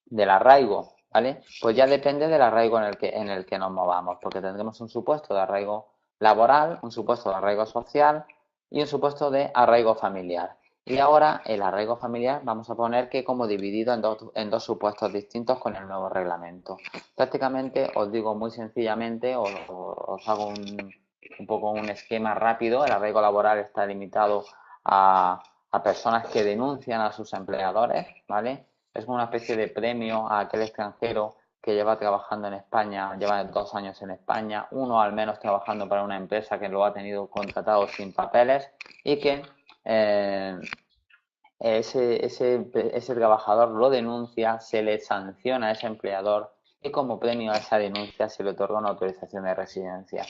del arraigo? ¿Vale? Pues ya depende del arraigo en el que nos movamos, porque tendremos un supuesto de arraigo laboral, un supuesto de arraigo social y un supuesto de arraigo familiar. Y ahora el arraigo familiar vamos a poner que como dividido en dos supuestos distintos con el nuevo reglamento. Prácticamente os digo muy sencillamente, os hago un poco un esquema rápido. El arraigo laboral está limitado a a personas que denuncian a sus empleadores, ¿vale? Es como una especie de premio a aquel extranjero que lleva trabajando en España, lleva 2 años en España, uno al menos trabajando para una empresa que lo ha tenido contratado sin papeles y que ese trabajador lo denuncia, se le sanciona a ese empleador y como premio a esa denuncia se le otorga una autorización de residencia.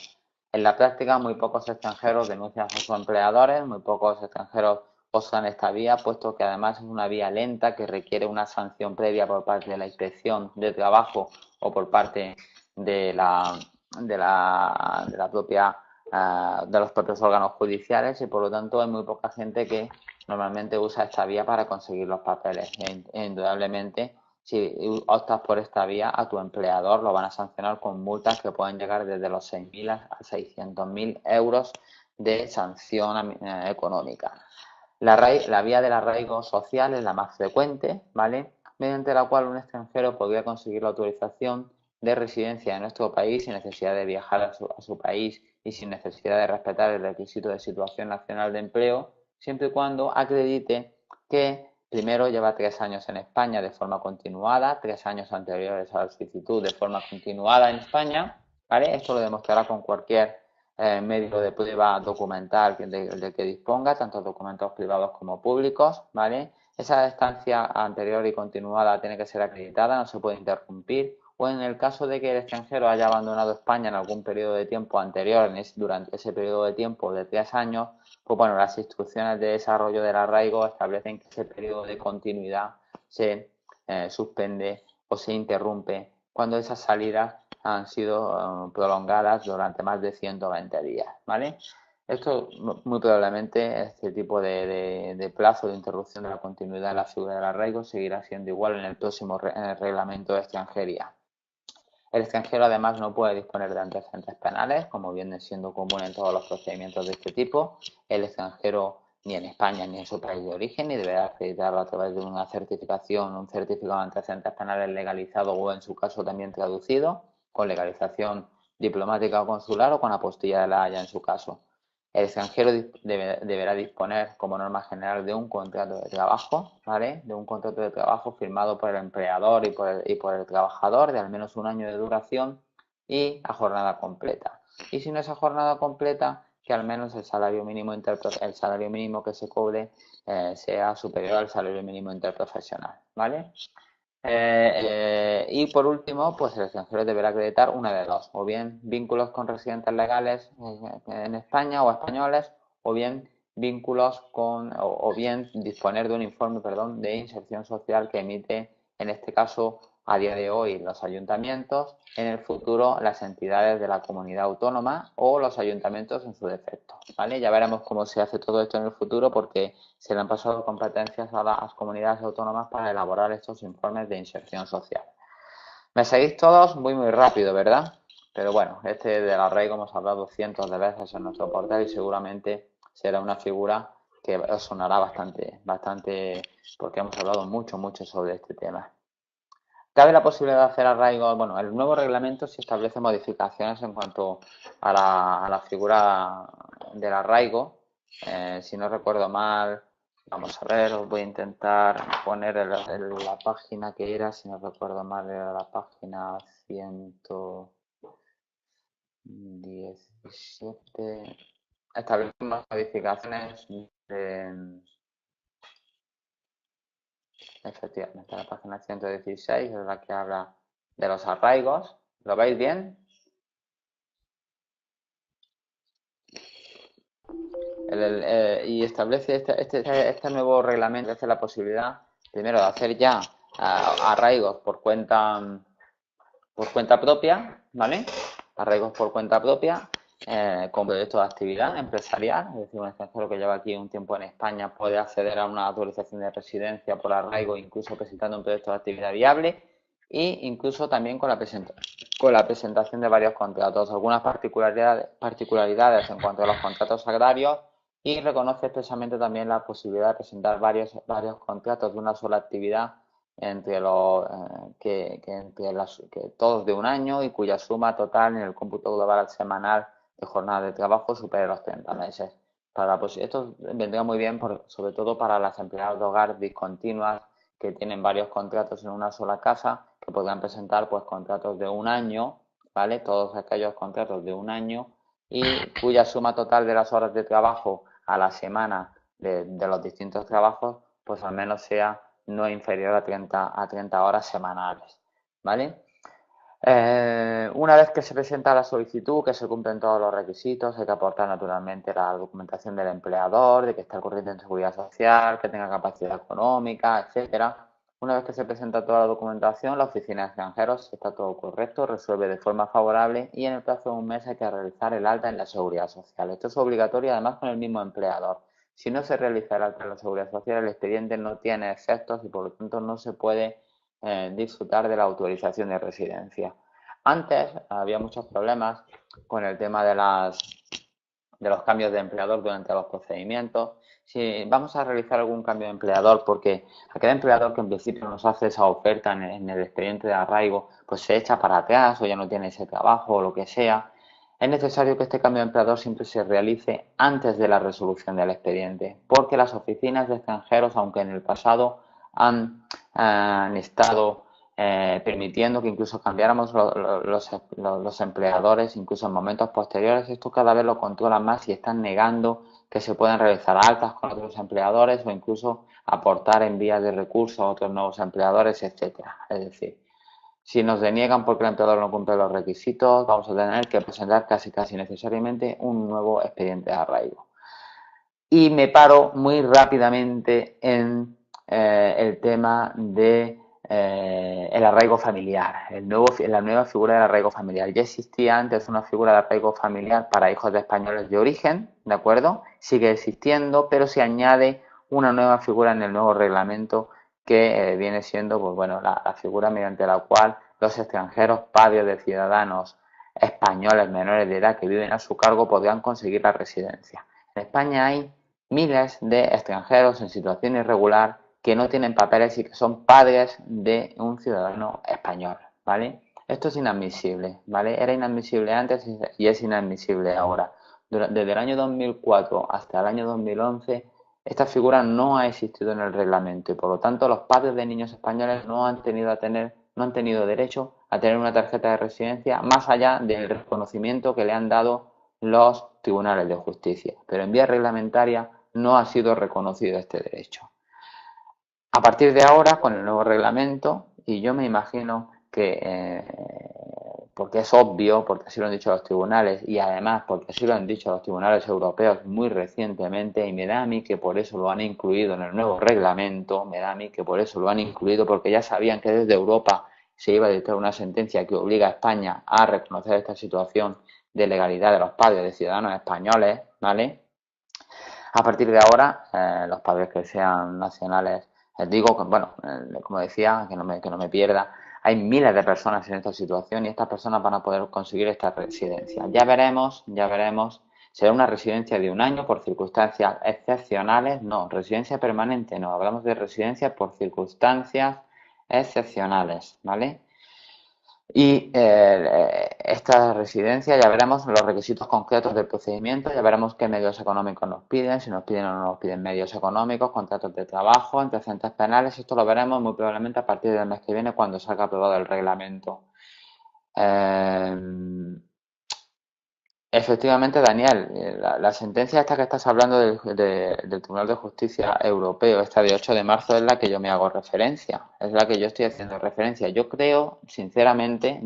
En la práctica, muy pocos extranjeros denuncian a sus empleadores, muy pocos extranjeros usan esta vía, puesto que además es una vía lenta que requiere una sanción previa por parte de la inspección de trabajo o por parte de la propia de los propios órganos judiciales y por lo tanto hay muy poca gente que normalmente usa esta vía para conseguir los papeles. E indudablemente, si optas por esta vía, a tu empleador lo van a sancionar con multas que pueden llegar desde los 6.000 a 600.000 euros de sanción económica. La vía del arraigo social es la más frecuente, ¿vale? Mediante la cual un extranjero podría conseguir la autorización de residencia en nuestro país sin necesidad de viajar a su país y sin necesidad de respetar el requisito de situación nacional de empleo, siempre y cuando acredite que primero lleva 3 años en España de forma continuada, 3 años anteriores a la solicitud de forma continuada en España, ¿vale? Esto lo demostrará con cualquier medio de prueba documental del que disponga, tanto documentos privados como públicos, ¿vale? Esa estancia anterior y continuada tiene que ser acreditada, no se puede interrumpir, o en el caso de que el extranjero haya abandonado España en algún periodo de tiempo anterior, durante ese periodo de tiempo de 3 años, pues bueno, las instrucciones de desarrollo del arraigo establecen que ese periodo de continuidad se suspende o se interrumpe cuando esas salidas han sido prolongadas durante más de 120 días, ¿vale? Esto muy probablemente, este tipo de plazo de interrupción de la continuidad de la figura del arraigo seguirá siendo igual en el próximo reglamento de extranjería. El extranjero además no puede disponer de antecedentes penales, como viene siendo común en todos los procedimientos de este tipo. El extranjero ni en España ni en su país de origen, ni deberá acreditarlo a través de una certificación, un certificado de antecedentes penales legalizado o en su caso también traducido, con legalización diplomática o consular o con apostilla de La Haya en su caso. El extranjero deberá disponer, como norma general, de un contrato de trabajo, ¿vale? De un contrato de trabajo firmado por el empleador y por el trabajador de al menos 1 año de duración y a jornada completa. Y si no es a jornada completa, que al menos el salario mínimo que se cobre sea superior al salario mínimo interprofesional, ¿vale? Y por último, pues el extranjero deberá acreditar una de dos, o bien vínculos con residentes legales en España o españoles, o bien vínculos o bien disponer de un informe, de inserción social que emite, en este caso, a día de hoy los ayuntamientos, en el futuro las entidades de la comunidad autónoma o los ayuntamientos en su defecto, ¿vale? Ya veremos cómo se hace todo esto en el futuro porque se le han pasado competencias a las comunidades autónomas para elaborar estos informes de inserción social. ¿Me seguís todos? Muy rápido, ¿verdad? Pero bueno, este del arraigo hemos hablado cientos de veces en nuestro portal y seguramente será una figura que os sonará bastante porque hemos hablado mucho sobre este tema. ¿Cabe la posibilidad de hacer arraigo? Bueno, el nuevo reglamento sí establece modificaciones en cuanto a la figura del arraigo. Si no recuerdo mal, vamos a ver, os voy a intentar poner la página que era, si no recuerdo mal, era la página 117. Establece unas modificaciones efectivamente, la página 116 es la que habla de los arraigos. ¿Lo veis bien? Y establece este nuevo reglamento, hace la posibilidad, primero, de hacer ya arraigos por cuenta propia, ¿vale? Arraigos por cuenta propia, con proyectos de actividad empresarial, es decir, un extranjero que lleva aquí un tiempo en España puede acceder a una autorización de residencia por arraigo, incluso presentando un proyecto de actividad viable, e incluso también con la presentación de varios contratos, algunas particularidades en cuanto a los contratos agrarios, y reconoce expresamente también la posibilidad de presentar varios contratos de una sola actividad entre todos de 1 año y cuya suma total en el cómputo global semanal de jornada de trabajo supere los 30 meses. Esto vendría muy bien, sobre todo para las empleadas de hogar discontinuas que tienen varios contratos en una sola casa, que podrán presentar pues contratos de un año, ¿vale? Todos aquellos contratos de un año y cuya suma total de las horas de trabajo a la semana de los distintos trabajos, pues al menos sea no inferior a 30 horas semanales, ¿vale? Una vez que se presenta la solicitud, que se cumplen todos los requisitos, hay que aportar naturalmente la documentación del empleador, de que está al corriente en seguridad social, que tenga capacidad económica, etcétera. Una vez que se presenta toda la documentación, la oficina de extranjeros, si está todo correcto, resuelve de forma favorable y en el plazo de un mes hay que realizar el alta en la seguridad social. Esto es obligatorio además con el mismo empleador. Si no se realiza el alta en la seguridad social, el expediente no tiene efectos y por lo tanto no se puede disfrutar de la autorización de residencia. Antes había muchos problemas con el tema de los cambios de empleador durante los procedimientos. Si vamos a realizar algún cambio de empleador, porque aquel empleador que en principio nos hace esa oferta en el expediente de arraigo, pues se echa para atrás o ya no tiene ese trabajo o lo que sea, es necesario que este cambio de empleador siempre se realice antes de la resolución del expediente, porque las oficinas de extranjeros, aunque en el pasado han estado permitiendo que incluso cambiáramos los empleadores, incluso en momentos posteriores, esto cada vez lo controlan más y están negando que se puedan realizar altas con otros empleadores o incluso aportar en vías de recurso a otros nuevos empleadores, etcétera. Es decir, si nos deniegan porque el empleador no cumple los requisitos, vamos a tener que presentar casi necesariamente un nuevo expediente de arraigo. Y me paro muy rápidamente en el tema de el arraigo familiar, la nueva figura del arraigo familiar. Ya existía antes una figura de arraigo familiar para hijos de españoles de origen, ¿de acuerdo? Sigue existiendo, pero se añade una nueva figura en el nuevo reglamento que viene siendo, pues bueno, la figura mediante la cual los extranjeros, padres de ciudadanos españoles menores de edad que viven a su cargo podrán conseguir la residencia. En España hay miles de extranjeros en situación irregular que no tienen papeles y que son padres de un ciudadano español, ¿vale? Esto es inadmisible, ¿vale? Era inadmisible antes y es inadmisible ahora. Desde el año 2004 hasta el año 2011, esta figura no ha existido en el reglamento y por lo tanto los padres de niños españoles no han tenido derecho a tener una tarjeta de residencia más allá del reconocimiento que le han dado los tribunales de justicia. Pero en vía reglamentaria no ha sido reconocido este derecho. A partir de ahora, con el nuevo reglamento, y yo me imagino que, porque es obvio, porque así lo han dicho los tribunales, y además porque así lo han dicho los tribunales europeos muy recientemente, y me da a mí que por eso lo han incluido en el nuevo reglamento, me da a mí que por eso lo han incluido, porque ya sabían que desde Europa se iba a dictar una sentencia que obliga a España a reconocer esta situación de legalidad de los padres de ciudadanos españoles, ¿vale? A partir de ahora, los padres que sean nacionales, digo, bueno, como decía, que no me pierda, hay miles de personas en esta situación y estas personas van a poder conseguir esta residencia. Ya veremos, será una residencia de un año por circunstancias excepcionales, no, residencia permanente no, hablamos de residencia por circunstancias excepcionales, ¿vale? Y esta residencia ya veremos los requisitos concretos del procedimiento, ya veremos qué medios económicos nos piden, si nos piden o no nos piden medios económicos, contratos de trabajo, antecedentes penales, esto lo veremos muy probablemente a partir del mes que viene cuando salga aprobado el reglamento. Efectivamente, Daniel, la sentencia esta que estás hablando del Tribunal de Justicia Europeo, esta de 8 de marzo, es la que yo me hago referencia, es la que yo estoy haciendo referencia. Yo creo sinceramente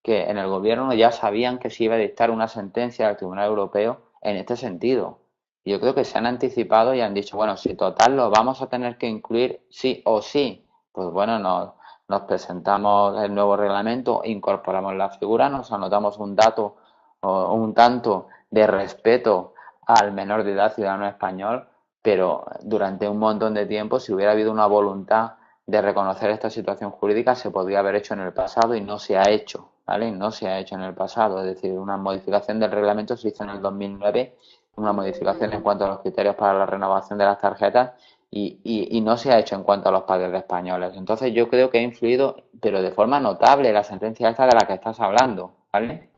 que en el gobierno ya sabían que se iba a dictar una sentencia del Tribunal Europeo en este sentido. Yo creo que se han anticipado y han dicho, bueno, si total lo vamos a tener que incluir sí o sí, pues bueno, nos presentamos el nuevo reglamento, incorporamos la figura, nos anotamos un dato o un tanto de respeto al menor de edad ciudadano español, pero durante un montón de tiempo, si hubiera habido una voluntad de reconocer esta situación jurídica, se podría haber hecho en el pasado y no se ha hecho, ¿vale? No se ha hecho en el pasado, es decir, una modificación del reglamento se hizo en el 2009, una modificación en cuanto a los criterios para la renovación de las tarjetas y no se ha hecho en cuanto a los padres de españoles. Entonces yo creo que ha influido, pero de forma notable, la sentencia esta de la que estás hablando, ¿vale?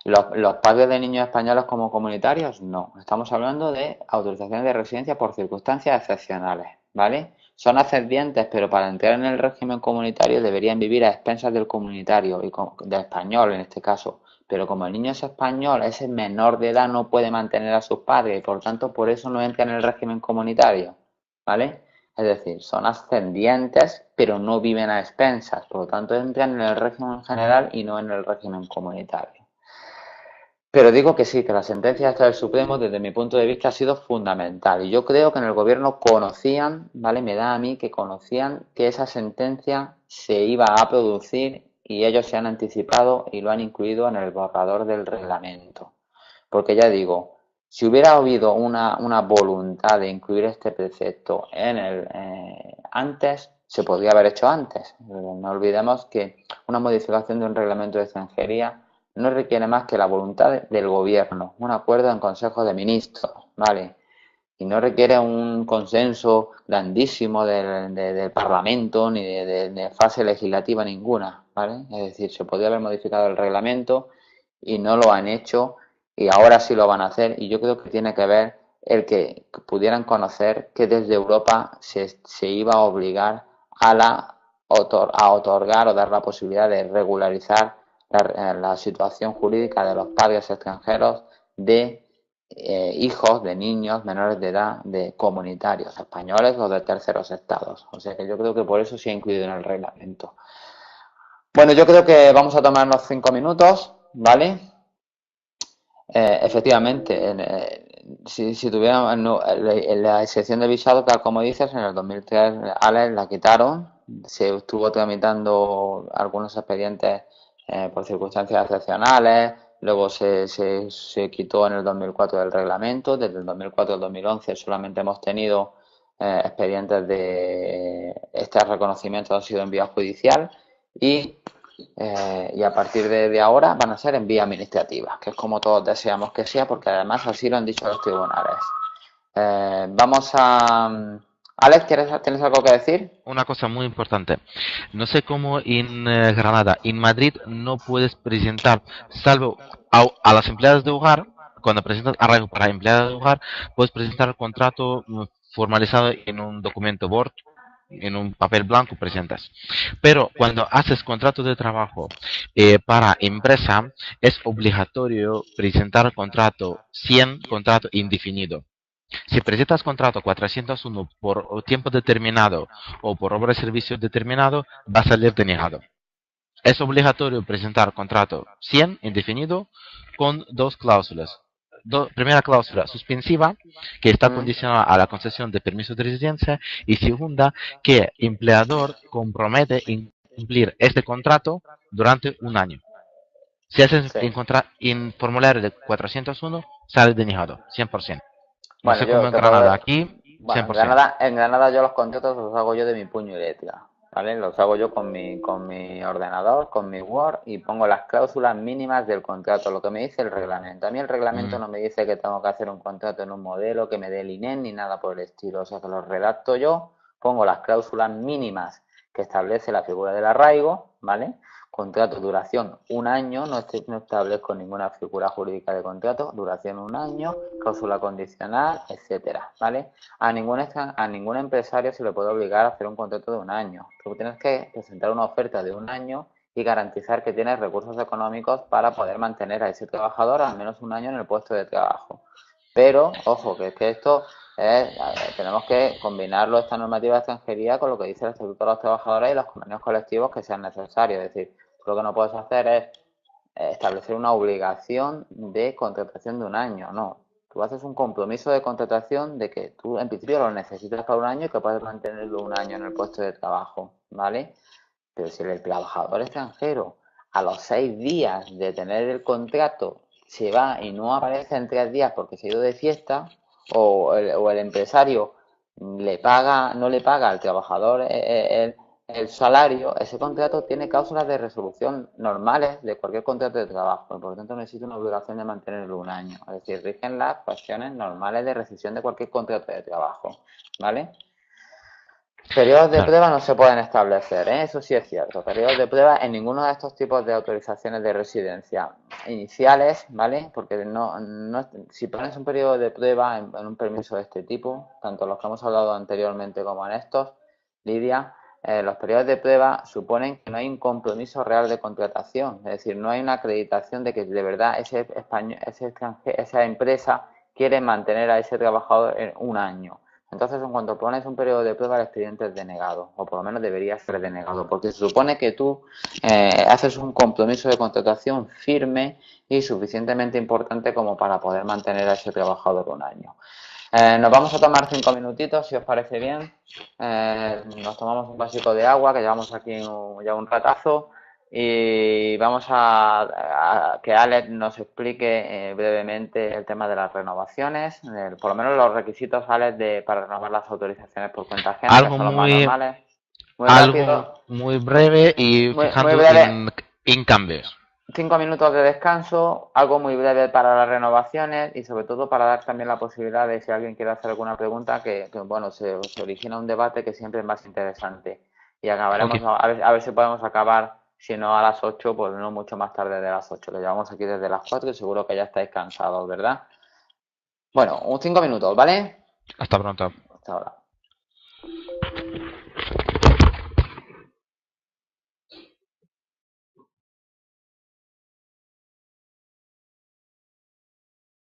Los padres de niños españoles como comunitarios, no. Estamos hablando de autorizaciones de residencia por circunstancias excepcionales, ¿vale? Son ascendientes, pero para entrar en el régimen comunitario deberían vivir a expensas del comunitario, y del español en este caso. Pero como el niño es español, ese menor de edad no puede mantener a sus padres y por tanto por eso no entra en el régimen comunitario, ¿vale? Es decir, son ascendientes, pero no viven a expensas, por lo tanto entran en el régimen general y no en el régimen comunitario. Pero digo que sí, que la sentencia esta del Supremo, desde mi punto de vista, ha sido fundamental. Y yo creo que en el gobierno conocían, ¿vale? Me da a mí que conocían que esa sentencia se iba a producir y ellos se han anticipado y lo han incluido en el borrador del reglamento. Porque ya digo, si hubiera habido una voluntad de incluir este precepto antes, se podría haber hecho antes. No olvidemos que una modificación de un reglamento de extranjería no requiere más que la voluntad del gobierno, un acuerdo en Consejo de Ministros, ¿vale? Y no requiere un consenso grandísimo del Parlamento ni de fase legislativa ninguna, ¿vale? Es decir, se podría haber modificado el reglamento y no lo han hecho y ahora sí lo van a hacer y yo creo que tiene que ver el que pudieran conocer que desde Europa se iba a obligar a otorgar o dar la posibilidad de regularizar la situación jurídica de los padres extranjeros de hijos de niños menores de edad de comunitarios españoles o de terceros estados. O sea que yo creo que por eso se ha incluido en el reglamento. Bueno, yo creo que vamos a tomarnos 5 minutos, ¿vale? Efectivamente, si tuviéramos la excepción de visado, tal como dices, en el 2003 Alex la quitaron, se estuvo tramitando algunos expedientes por circunstancias excepcionales, luego se quitó en el 2004 del reglamento, desde el 2004 al 2011 solamente hemos tenido expedientes de este reconocimiento han sido en vía judicial y a partir de ahora van a ser en vía administrativa, que es como todos deseamos que sea, porque además así lo han dicho los tribunales. Vamos a... Alex, ¿tienes algo que decir? Una cosa muy importante. No sé cómo en Granada, en Madrid no puedes presentar, salvo a las empleadas de hogar, cuando presentas arraigo para empleadas de hogar, puedes presentar el contrato formalizado en un documento Word, en un papel blanco presentas. Pero cuando haces contrato de trabajo para empresa, es obligatorio presentar contrato 100, contrato indefinido. Si presentas contrato 401 por tiempo determinado o por obra de servicio determinado, va a salir denegado. Es obligatorio presentar contrato 100 indefinido con dos cláusulas. Primera cláusula suspensiva, que está condicionada a la concesión de permiso de residencia, y segunda, que empleador compromete en cumplir este contrato durante un año. Si haces en formulario de 401, sale denegado, 100%. No sé cómo en Granada, aquí, 100%. Bueno, en Granada yo los contratos los hago yo de mi puño y letra, ¿vale? Los hago yo con mi ordenador, con mi Word y pongo las cláusulas mínimas del contrato, lo que me dice el reglamento. A mí el reglamento no me dice que tengo que hacer un contrato en un modelo, que me dé el INEM ni nada por el estilo. O sea que los redacto yo, pongo las cláusulas mínimas que establece la figura del arraigo, ¿vale? Contrato, duración 1 año, no establezco ninguna figura jurídica de contrato, duración 1 año, cláusula condicional, etcétera, ¿vale? A ningún empresario se le puede obligar a hacer un contrato de 1 año. Tú tienes que presentar una oferta de 1 año y garantizar que tienes recursos económicos para poder mantener a ese trabajador al menos 1 año en el puesto de trabajo. Pero, ojo, que es que esto tenemos que combinarlo, esta normativa de extranjería, con lo que dice el Estatuto de los Trabajadores y los convenios colectivos que sean necesarios. Es decir, lo que no puedes hacer es establecer una obligación de contratación de 1 año, no. Tú haces un compromiso de contratación de que tú en principio lo necesitas para 1 año y que puedes mantenerlo 1 año en el puesto de trabajo, ¿vale? Pero si el trabajador extranjero a los 6 días de tener el contrato se va y no aparece en 3 días porque se ha ido de fiesta, o el empresario no le paga al trabajador el salario, ese contrato tiene cláusulas de resolución normales de cualquier contrato de trabajo y por lo tanto no existe una obligación de mantenerlo 1 año. Es decir, rigen las cuestiones normales de rescisión de cualquier contrato de trabajo, ¿vale? Periodos de Claro. prueba no se pueden establecer, ¿eh? Eso sí es cierto. Periodos de prueba en ninguno de estos tipos de autorizaciones de residencia iniciales, ¿vale? Porque si pones un periodo de prueba en un permiso de este tipo, tanto los que hemos hablado anteriormente como en estos, Lidia, los periodos de prueba suponen que no hay un compromiso real de contratación, es decir, no hay una acreditación de que de verdad esa empresa quiere mantener a ese trabajador en un año. Entonces, en cuanto pones un periodo de prueba, el expediente es denegado, o por lo menos debería ser denegado, porque se supone que tú haces un compromiso de contratación firme y suficientemente importante como para poder mantener a ese trabajador un año. Nos vamos a tomar 5 minutitos, si os parece bien. Nos tomamos un vasito de agua, que llevamos aquí ya un ratazo, y vamos a que Alex nos explique brevemente el tema de las renovaciones, por lo menos los requisitos, Alex, para renovar las autorizaciones por cuenta ajena, que Algo son los más muy, normales. Muy rápido, algo muy breve y muy fijando breve. en cambios. 5 minutos de descanso, algo muy breve para las renovaciones y sobre todo para dar también la posibilidad de si alguien quiere hacer alguna pregunta que bueno, se origina un debate que siempre es más interesante. Y acabaremos, Ok. a ver si podemos acabar, si no a las 8, pues no mucho más tarde de las 8. Lo llevamos aquí desde las 4 y seguro que ya estáis cansados, ¿verdad? Bueno, 5 minutos, ¿vale? Hasta pronto. Hasta ahora.